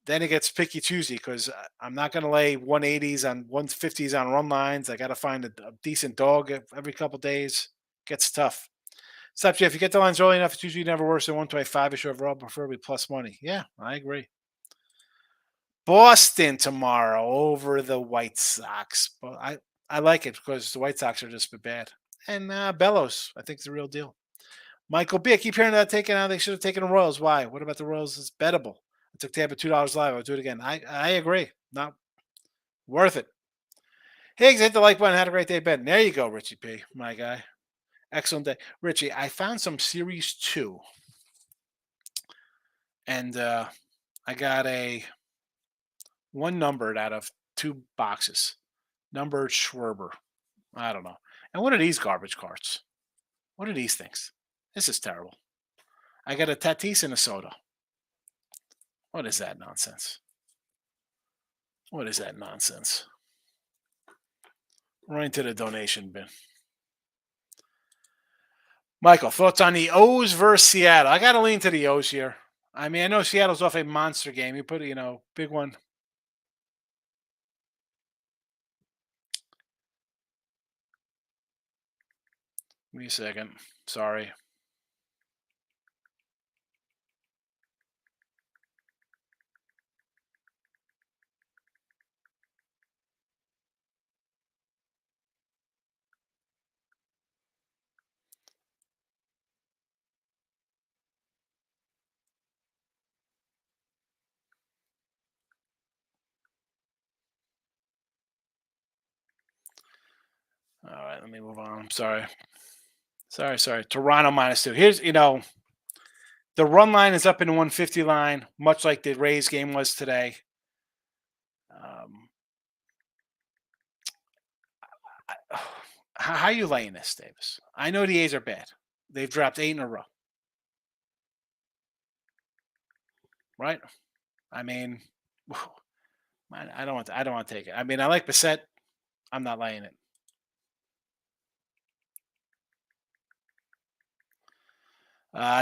Speaker 2: then it gets picky choosy because I'm not going to lay 180s on 150s on run lines. I got to find a decent dog every couple days. Gets tough. Stop, Jeff. If you get the lines early enough, it's usually never worse than 125-ish overall, preferably plus money. Yeah, I agree. Boston tomorrow over the White Sox. But I like it because the White Sox are just bad. And Bellows, I think, is the real deal. Michael B. I keep hearing that taken out. They should have taken the Royals. Why? What about the Royals? It's bettable. I took Tampa $2 live. I'll do it again. I agree. Not worth it. Higgs, hit the like button. Had a great day, Ben. There you go, Richie P. My guy. Excellent day. Richie, I found some Series 2. And I got one numbered out of 2 boxes. Numbered Schwerber. I don't know. And what are these garbage cards? What are these things? This is terrible. I got a Tatis and a Soto. What is that nonsense? What is that nonsense? Right into the donation bin. Michael, thoughts on the O's versus Seattle? I got to lean to the O's here. I mean, I know Seattle's off a monster game. You put, big one. Give me a second. Sorry. All right, let me move on. I'm sorry. Sorry. Toronto -2. Here's, the run line is up in the 150 line, much like the Rays game was today. How are you laying this, Davis? I know the A's are bad. They've dropped 8 in a row. Right? I mean, I don't want to take it. I mean, I like Bissett. I'm not laying it.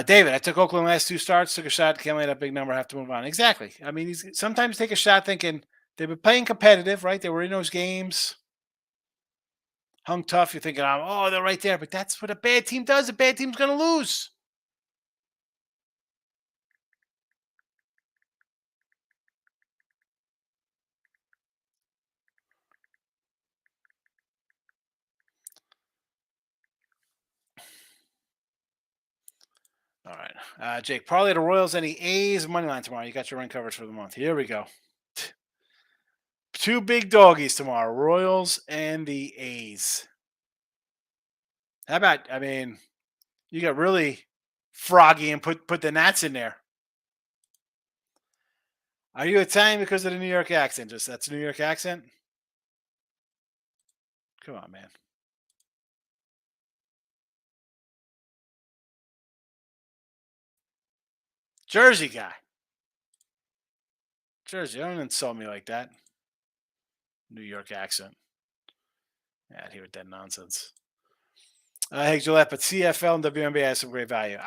Speaker 2: David, I took Oakland last 2 starts, took a shot, can't lay that big number, have to move on. Exactly. I mean, sometimes take a shot thinking they've been playing competitive, right? They were in those games, hung tough. You're thinking, oh, they're right there. But that's what a bad team does. A bad team's going to lose. All right. Jake, probably the Royals and the A's money line tomorrow. You got your run coverage for the month. Here we go. 2 big doggies tomorrow, Royals and the A's. How about, you got really froggy and put the Nats in there. Are you Italian because of the New York accent? That's a New York accent? Come on, man. Jersey guy. Jersey, don't insult me like that. New York accent. Yeah, I hear that nonsense. Hey, Gillette, but CFL and WNBA has some great value.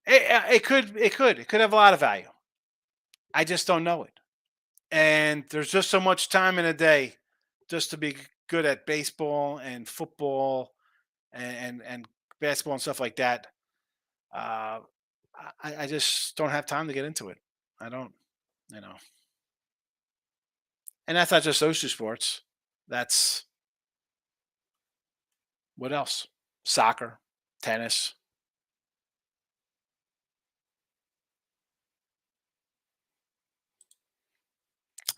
Speaker 2: It could have a lot of value. I just don't know it. And there's just so much time in a day just to be good at baseball and football and basketball and stuff like that. Uh, I just don't have time to get into it. I don't, you know. And that's not just those two sports. That's what else? Soccer, tennis.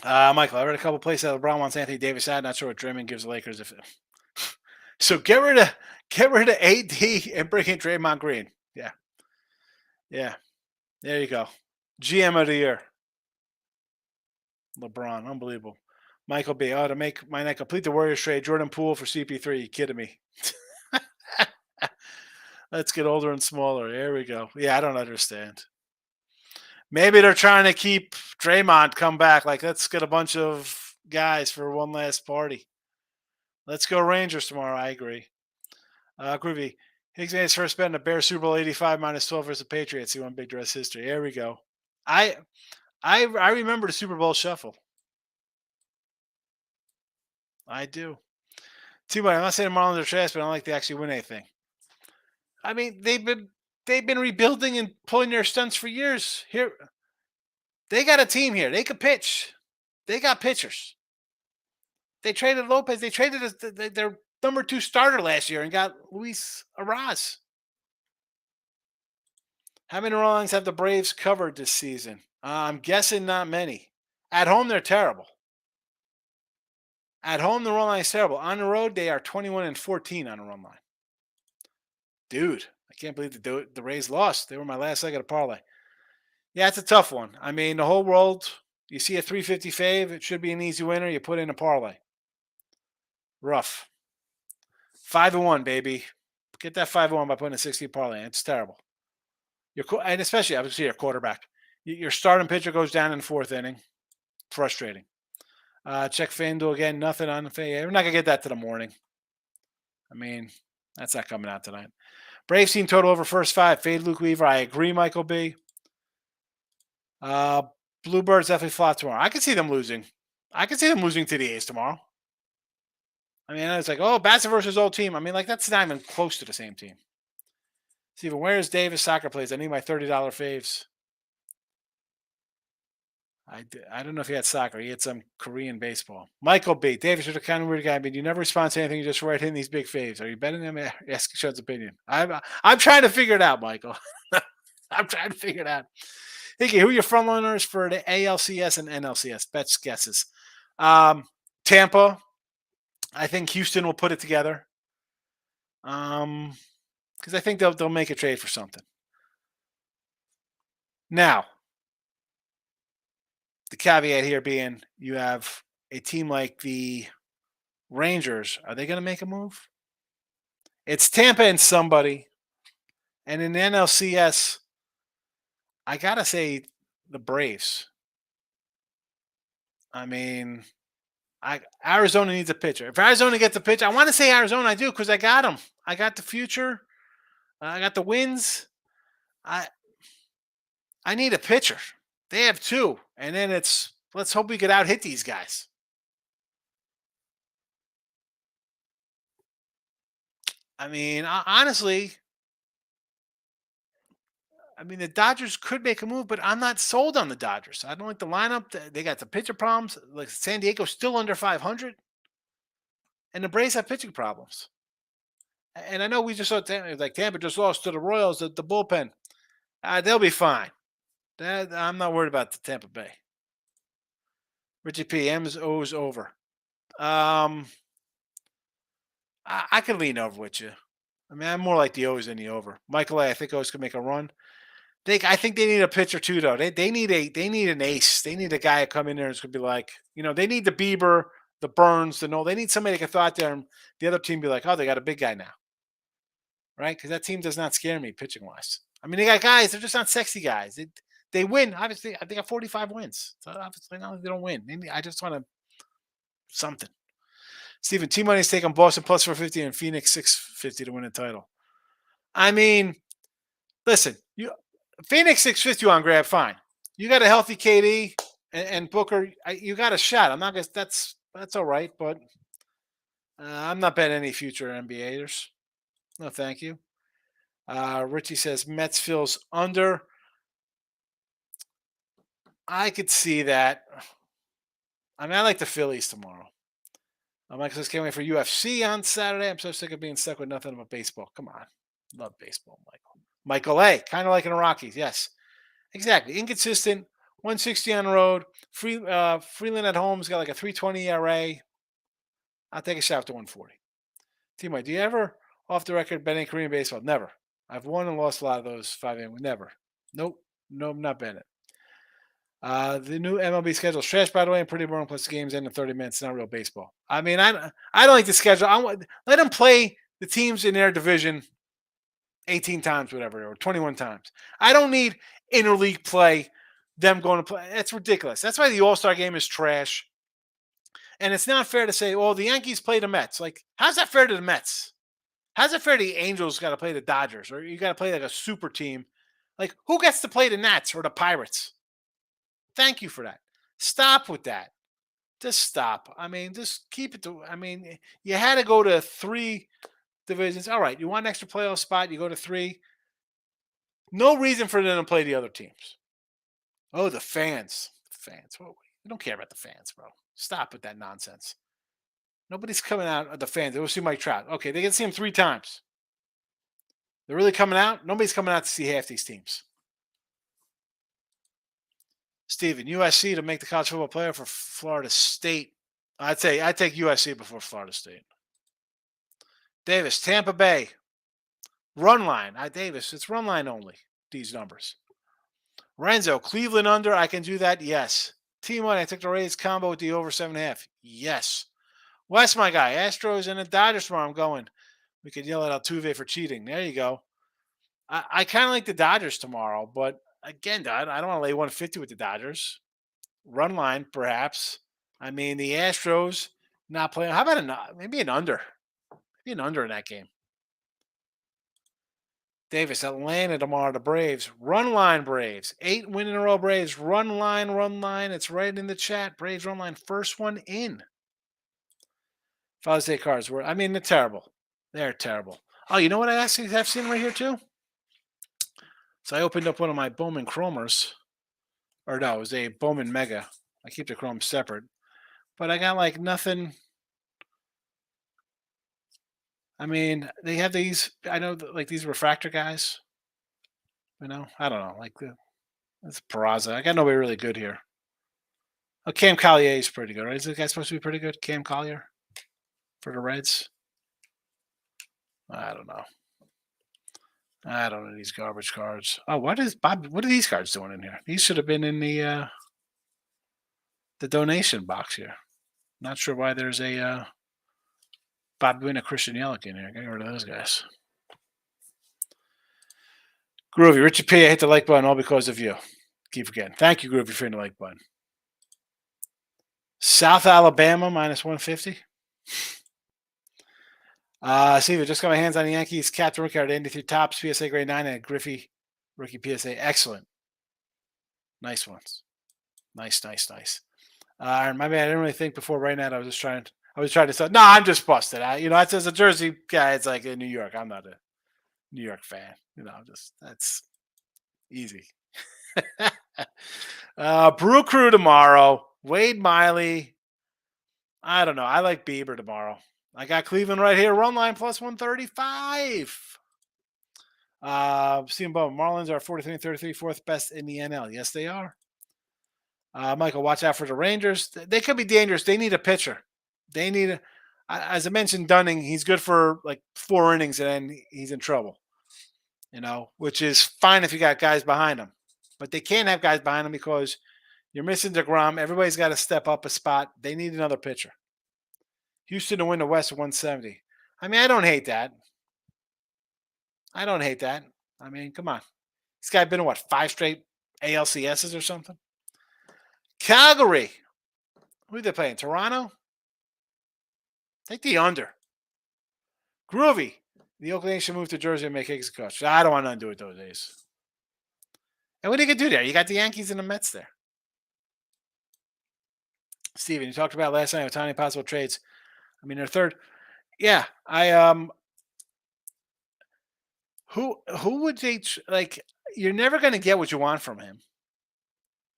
Speaker 2: Michael, I read a couple places that LeBron wants Anthony Davis out. Not sure what Draymond gives the Lakers. If so, get rid of AD and bring in Draymond Green. Yeah, yeah. There you go. GM of the year, LeBron. Unbelievable. Michael B. Oh, to make my night complete, the Warriors trade Jordan Poole for CP3. You kidding me? Let's get older and smaller. There we go. Yeah, I don't understand. Maybe they're trying to keep Draymond come back. Like, let's get a bunch of guys for one last party. Let's go Rangers tomorrow. I agree. Groovy. Higgs made his first bet in the Bears Super Bowl 85 minus 12 versus the Patriots. He won big dress history. There we go. I I remember the Super Bowl shuffle. I do. Too bad. I'm not saying the Marlins are trash, but I don't like they actually win anything. I mean, they've been rebuilding and pulling their stunts for years. Here, they got a team here. They could pitch. They got pitchers. They traded Lopez. They traded their number two starter last year and got Luis Araz. How many runs have the Braves covered this season? I'm guessing not many. At home, they're terrible. At home, the run line is terrible. On the road, they are 21 and 14 on the run line. Dude, I can't believe the Rays lost. They were my last leg of the parlay. Yeah, it's a tough one. I mean, the whole world, you see a 350 fave, it should be an easy winner. You put in a parlay. Rough. 5-1, baby. Get that 5-1 by putting a 60 parlay. It's terrible. And especially, obviously, your quarterback. Your starting pitcher goes down in the fourth inning. Frustrating. Check FanDuel again. Nothing on the We're not going to get that to the morning. I mean, that's not coming out tonight. Braves team total over first five. Fade Luke Weaver. I agree, Michael B. Bluebirds definitely flat tomorrow. I can see them losing. I can see them losing to the A's tomorrow. I mean, it's like, oh, Bassett versus old team. I mean, like, that's not even close to the same team. Steven, where's Davis soccer plays? I need my $30 faves. I don't know if he had soccer. He had some Korean baseball. Michael B. Davis, you're the kind of weird guy. I mean, you never respond to anything. You just write in these big faves. Are you betting them? Ask Sean's opinion. I'm trying to figure it out, Michael. I'm trying to figure it out. Hickey, who are your frontrunners for the ALCS and NLCS? Best guesses. Tampa. I think Houston will put it together. Because I think they'll make a trade for something. Now, the caveat here being you have a team like the Rangers. Are they going to make a move? It's Tampa and somebody. And in the NLCS, I got to say the Braves. I mean, Arizona needs a pitcher. If Arizona gets a pitch, I want to say Arizona. I do because I got them. I got the future. I got the wins. I need a pitcher. They have two, and then let's hope we could out hit these guys. I mean, honestly, I mean the Dodgers could make a move, but I'm not sold on the Dodgers. I don't like the lineup. They got the pitcher problems. Like San Diego's still under 500, and the Braves have pitching problems. And I know we just saw Tampa just lost to the Royals at the bullpen. They'll be fine. I'm not worried about the Tampa Bay. Richie P. M's O's over. I could lean over with you. I mean, I'm more like the O's than the over. Michael A. I think O's could make a run. I think they need a pitcher too, though. They need an ace. They need a guy to come in there and it's gonna be like, they need the Bieber, the Burns, the Noel. They need somebody that can throw out there and the other team be like, oh, they got a big guy now, right? Because that team does not scare me pitching wise. I mean, they got guys. They're just not sexy guys. They win. Obviously, I think got 45 wins. So obviously, no, they don't win. Maybe I just want to something. Steven, T Money's taking Boston plus 450 and Phoenix 650 to win a title. I mean, listen, Phoenix 650 on grab, fine. You got a healthy KD and Booker. You got a shot. I'm not gonna. That's all right, but I'm not betting any future NBAers. No, thank you. Richie says Mets feels under. I could see that. I mean, I like the Phillies tomorrow. I'm like, just can't wait for UFC on Saturday. I'm so sick of being stuck with nothing but baseball. Come on. Love baseball, Michael. Michael A. Kind of like in the Rockies. Yes, exactly. Inconsistent. 160 on the road. Freeland at home's got like a 320 ERA. I'll take a shot to 140. T-Mike, do you ever off the record bet any Korean baseball? Never. I've won and lost a lot of those 5 a.m. Never. Nope. Nope, not betting it. The new MLB schedule is trash, by the way, and pretty boring. Plus, the games end in 30 minutes. Not real baseball. I mean, I don't like the schedule. Let them play the teams in their division 18 times, whatever, or 21 times. I don't need interleague play. Them going to play. That's ridiculous. That's why the All-Star game is trash. And it's not fair to say, well, the Yankees play the Mets. Like, how's that fair to the Mets? How's it fair the Angels got to play the Dodgers, or you got to play like a super team? Like, who gets to play the Nats or the Pirates? Thank you for that. Stop with that. Just stop. I mean, just keep it to. I mean, you had to go to 3 divisions. All right, you want an extra playoff spot, you go to 3. No reason for them to play the other teams. Oh, the fans. Fans. Well, we don't care about the fans, bro. Stop with that nonsense. Nobody's coming out of the fans. They will see Mike Trout. Okay, they can see him 3 times. They're really coming out? Nobody's coming out to see half these teams. Steven, USC to make the college football player for Florida State. I'd take USC before Florida State. Davis, Tampa Bay. Run line. Davis, it's run line only, these numbers. Renzo, Cleveland under. I can do that. Yes. T1, I took the Rays combo with the over 7.5. Yes. Wes, my guy. Astros and the Dodgers tomorrow. I'm going. We could yell at Altuve for cheating. There you go. I kind of like the Dodgers tomorrow, but again, I don't want to lay 150 with the Dodgers. Run line, perhaps. I mean, the Astros not playing. How about maybe an under? Maybe an under in that game. Davis, Atlanta tomorrow, the Braves. Run line, Braves. 8 win in a row, Braves. Run line, run line. It's right in the chat. Braves run line, first one in. Father's Day cards were, they're terrible. They're terrible. Oh, you know what I actually have seen right here, too? So I opened up one of my Bowman Chromers. Or no, it was a Bowman Mega. I keep the Chrome separate. But I got like nothing. I mean, they have these, I know, like these refractor guys. I don't know. Like, that's Peraza. I got nobody really good here. Oh, Cam Collier is pretty good, right? Is the guy supposed to be pretty good? Cam Collier for the Reds? I don't know. I don't know these garbage cards. Oh, what are these cards doing in here? These should have been in the donation box here. Not sure why there's a Bob Wynn, Christian Yelich in here. Get rid of those guys. Groovy, Richard P. I hit the like button all because of you. Keep forgetting. Thank you, Groovy, for hitting the like button. South Alabama minus 150. See, I just got my hands on the Yankees. Captain rookie card, 83 tops, PSA grade 9, and Griffey rookie PSA. Excellent. Nice ones. Nice. My man, I didn't really think before right now. I was trying to say, no, I'm just busted. That's as a Jersey guy, it's like in New York. I'm not a New York fan. That's easy. Brew Crew tomorrow. Wade Miley. I don't know. I like Bieber tomorrow. I got Cleveland right here. Run line plus 135. Steven Bowman. Marlins are 43-33, fourth best in the NL. Yes, they are. Michael, watch out for the Rangers. They could be dangerous. They need a pitcher. They need as I mentioned, Dunning, he's good for like 4 innings and then he's in trouble. Which is fine if you got guys behind him. But they can't have guys behind him because you're missing DeGrom. Everybody's got to step up a spot. They need another pitcher. Houston to win the West at 170. I don't hate that. Come on. This guy been in 5 straight ALCSs or something? Calgary. Who are they playing? Toronto? Take the under. Groovy. The Oakland should move to Jersey and make Higgs a coach. I don't want nothing to do with those days. And what are you gonna do there? You got the Yankees and the Mets there. Steven, you talked about last night with tiny possible trades. I mean, they're third. Yeah, who would they like? You're never gonna get what you want from him.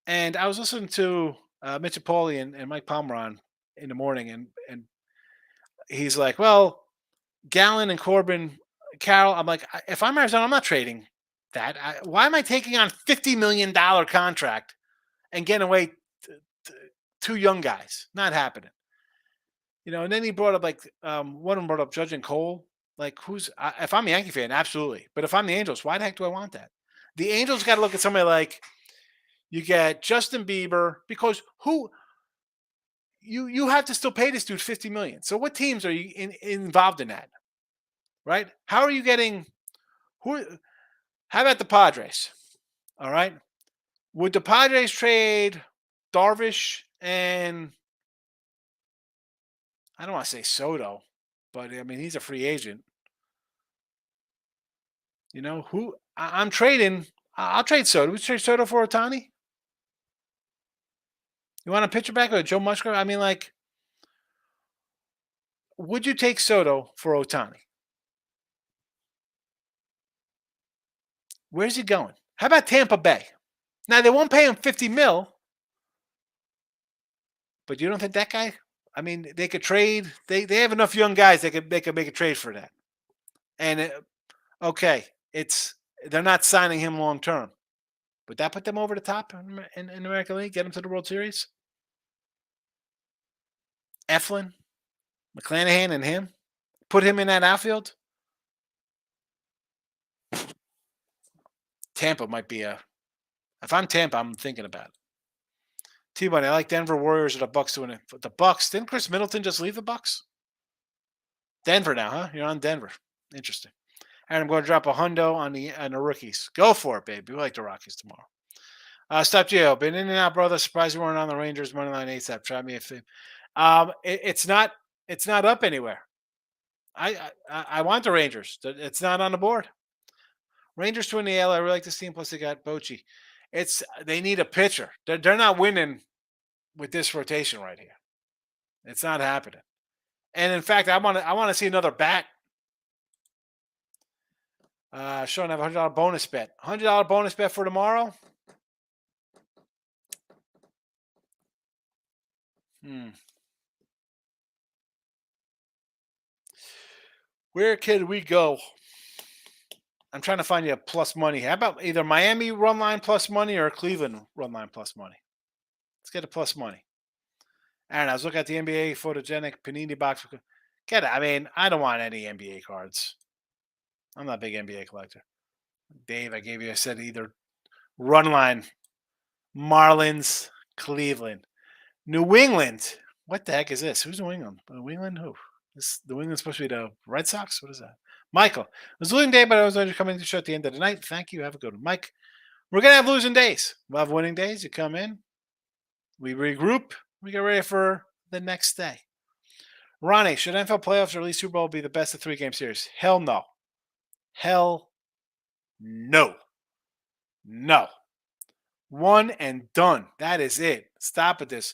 Speaker 2: And I was listening to Mitch Napoli and Mike Palmer in the morning, and he's like, "Well, Gallon and Corbin, Carroll." I'm like, if I'm Arizona, I'm not trading that. Why am I taking on $50 million contract and getting away two young guys? Not happening. And then he brought up one of them brought up Judge and Cole. Like, if I'm a Yankee fan, absolutely. But if I'm the Angels, why the heck do I want that? The Angels got to look at somebody like you get Justin Bieber, because who you have to still pay this dude $50 million. So what teams are you involved in that? Right? How are you getting who? How about the Padres? All right. Would the Padres trade Darvish and I don't want to say Soto, but I mean he's a free agent. Who I'm trading? I'll trade Soto. Would you trade Soto for Otani? You want a pitcher back or Joe Musgrove? I mean, like, would you take Soto for Otani? Where's he going? How about Tampa Bay? Now they won't pay him 50 mil, but you don't think that guy? I mean, they could trade. They have enough young guys. They could make a trade for that. And okay, they're not signing him long term. Would that put them over the top in the American League? Get them to the World Series? Eflin, McClanahan, and him? Put him in that outfield? Tampa might be if I'm Tampa, I'm thinking about it. T-Bunny, I like Denver Warriors or the Bucks doing it. But the Bucks, didn't Chris Middleton just leave the Bucks? Denver now, huh? You're on Denver. Interesting. And I'm going to drop a hundo on the rookies. Go for it, baby. We like the Rockies tomorrow. Stop Gio. Been in and out, brother. Surprised you weren't on the Rangers money line ASAP. Try me if it's not up anywhere. I want the Rangers. It's not on the board. Rangers to win the AL. I really like this team. Plus they got Bochy. They need a pitcher. They're not winning with this rotation right here. It's not happening. And in fact, I want to see another bat. Sean, I have a $100 bonus bet. $100 bonus bet for tomorrow. Where can we go? I'm trying to find you a plus money. How about either Miami run line plus money or Cleveland run line plus money? Let's get a plus money. Aaron, I was looking at the NBA photogenic Panini box. Get it. I mean, I don't want any NBA cards. I'm not a big NBA collector. Dave, I said either run line, Marlins, Cleveland, New England. What the heck is this? Who's New England? New England? Who? New England's supposed to be the Red Sox? What is that? Michael. It was a losing day, but I was going to come in to the show at the end of the night. Thank you. Have a good one. Mike, we're going to have losing days. We'll have winning days. You come in. We regroup. We get ready for the next day. Ronnie, should NFL playoffs or at least Super Bowl be the best of 3-game series? Hell no. Hell no. No. One and done. That is it. Stop at this.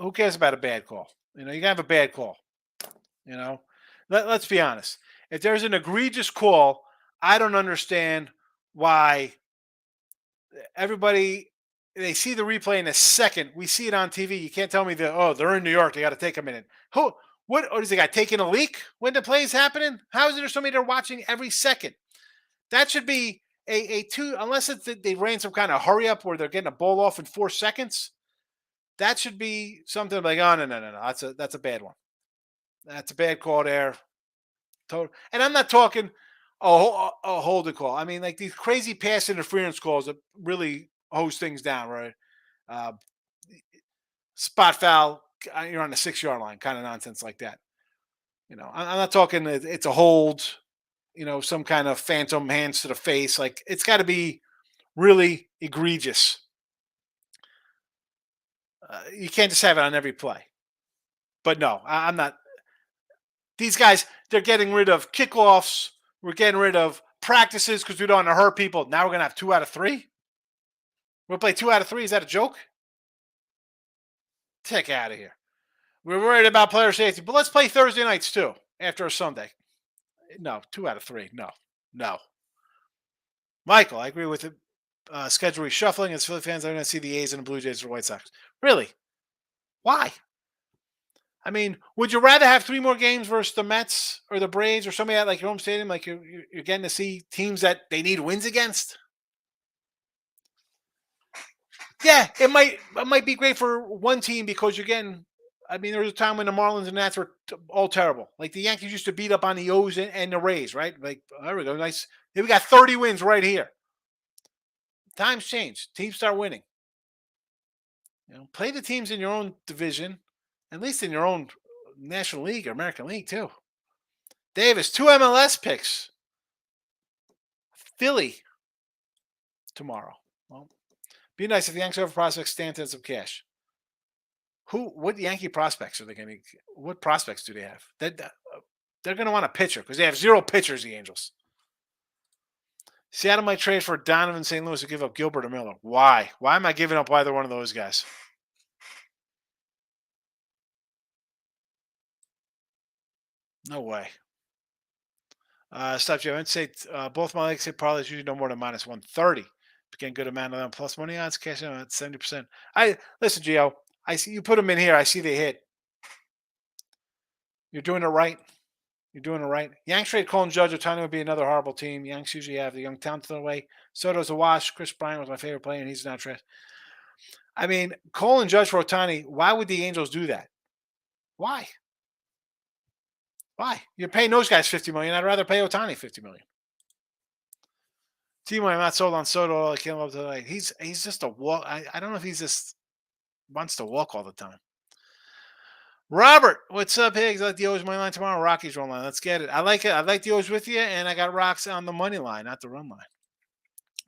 Speaker 2: Who cares about a bad call? You can have a bad call. Let's be honest. If there's an egregious call, I don't understand why everybody, they see the replay in a second. We see it on TV. You can't tell me that, they're in New York. They got to take a minute. What is the guy taking a leak when the play is happening? How is there somebody they're watching every second? That should be a two, unless they ran some kind of hurry up where they're getting a ball off in 4 seconds. That should be something like, oh, no. That's a bad one. That's a bad call there. And I'm not talking a holding call. I mean, like these crazy pass interference calls that really hose things down, right? Spot foul, you're on the 6-yard line, kind of nonsense like that. I'm not talking it's a hold, some kind of phantom hands to the face. Like, it's got to be really egregious. You can't just have it on every play. But no, I'm not. These guys, they're getting rid of kickoffs. We're getting rid of practices because we don't want to hurt people. Now we're going to have 2 out of 3. We'll play 2 out of 3. Is that a joke? Take out of here. We're worried about player safety, but let's play Thursday nights too after a Sunday. No, 2 out of 3. No, no. Michael, I agree with the schedule reshuffling. As Philly fans, I don't see the A's and the Blue Jays or White Sox. Really? Why? I mean, would you rather have 3 more games versus the Mets or the Braves or somebody at like your home stadium, like you're getting to see teams that they need wins against? Yeah, it might be great for one team because you're getting. I mean, there was a time when the Marlins and Nats were all terrible. Like the Yankees used to beat up on the O's and the Rays, right? Like there we go, nice. Here we got 30 wins right here. Times change. Teams start winning. Play the teams in your own division, at least in your own National League or American League too. Davis, 2 MLS picks. Philly tomorrow. Well, be nice if the Yankees over prospects stand to some cash. What Yankee prospects are they going to? What prospects do they have? They're going to want a pitcher because they have 0 pitchers. The Angels. Seattle might trade for Donovan St. Louis to give up Gilbert or Miller. Why? Why am I giving up either one of those guys? No way. Stop, Joe. I'd say both my legs hit parlays usually no more than minus 130. Getting good amount of them plus money odds, cash out at 70%. I listen, Gio. I see you put them in here. I see they hit. You're doing it right. You're doing it right. Yanks trade Cole and Judge. Otani would be another horrible team. Yanks usually have the young talent to the way. Soto's a wash. Chris Bryant was my favorite player, and he's not trash. I mean, Cole and Judge for Otani. Why would the Angels do that? Why? Why? You're paying those guys $50 million. I'd rather pay Otani $50 million. Timo, I'm not sold on Soto. I can't love today. He's just a walk. I don't know if he's just wants to walk all the time. Robert, what's up, Higgs? I like the O's money line tomorrow. Rockies run line. Let's get it. I like it. I like the O's with you, and I got Rocks on the money line, not the run line.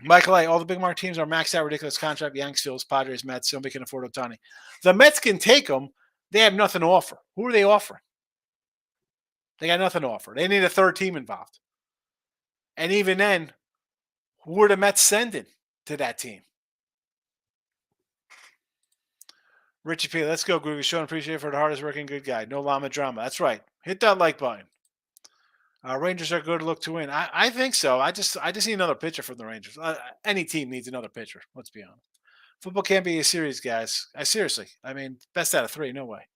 Speaker 2: Michael A. All the big mark teams are maxed out, ridiculous contract. Yanks, Phils, Padres, Mets. Nobody can afford Otani. The Mets can take them. They have nothing to offer. Who are they offering? They got nothing to offer. They need a third team involved. And even then, who are the Mets sending to that team? Richie P, let's go, Groovy. Show and appreciate for the hardest working good guy. No llama drama. That's right. Hit that like button. Rangers are good to look to win. I think so. I just need another pitcher from the Rangers. Any team needs another pitcher. Let's be honest. Football can't be a series, guys. Seriously. I mean, best out of 3. No way.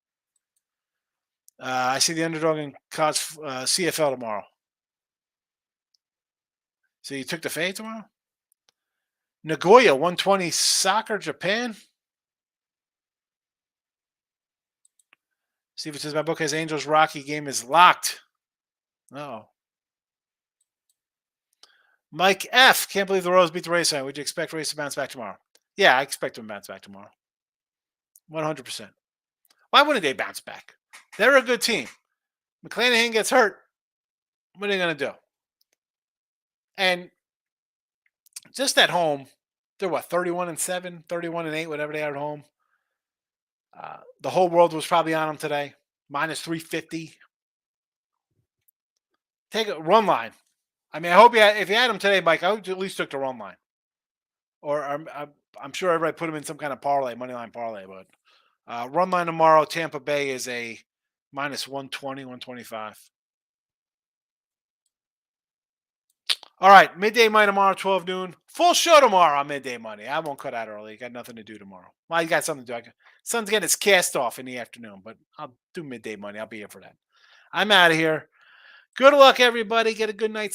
Speaker 2: I see the underdog in college CFL tomorrow. So you took the fade tomorrow? Nagoya 120 soccer Japan. Steven says my book has Angels Rocky game is locked. No. Mike F. Can't believe the Royals beat the Rays. Would you expect Rays to bounce back tomorrow? Yeah, I expect them to bounce back tomorrow. 100%. Why wouldn't they bounce back? They're a good team. McClanahan gets hurt. What are they going to do? And just at home, they're 31-7, 31-8, whatever they are at home. The whole world was probably on them today. Minus 350. Take a run line. I mean, I hope if you had them today, Mike, I would at least took the run line. Or I'm sure everybody put them in some kind of parlay, money line parlay. But run line tomorrow, Tampa Bay is a minus 120, 125. All right, midday money tomorrow, 12 noon. Full show tomorrow on midday money. I won't cut out early. Got nothing to do tomorrow. Well, you got something to do. Sun's getting its cast off in the afternoon, but I'll do midday money. I'll be here for that. I'm out of here. Good luck, everybody. Get a good night's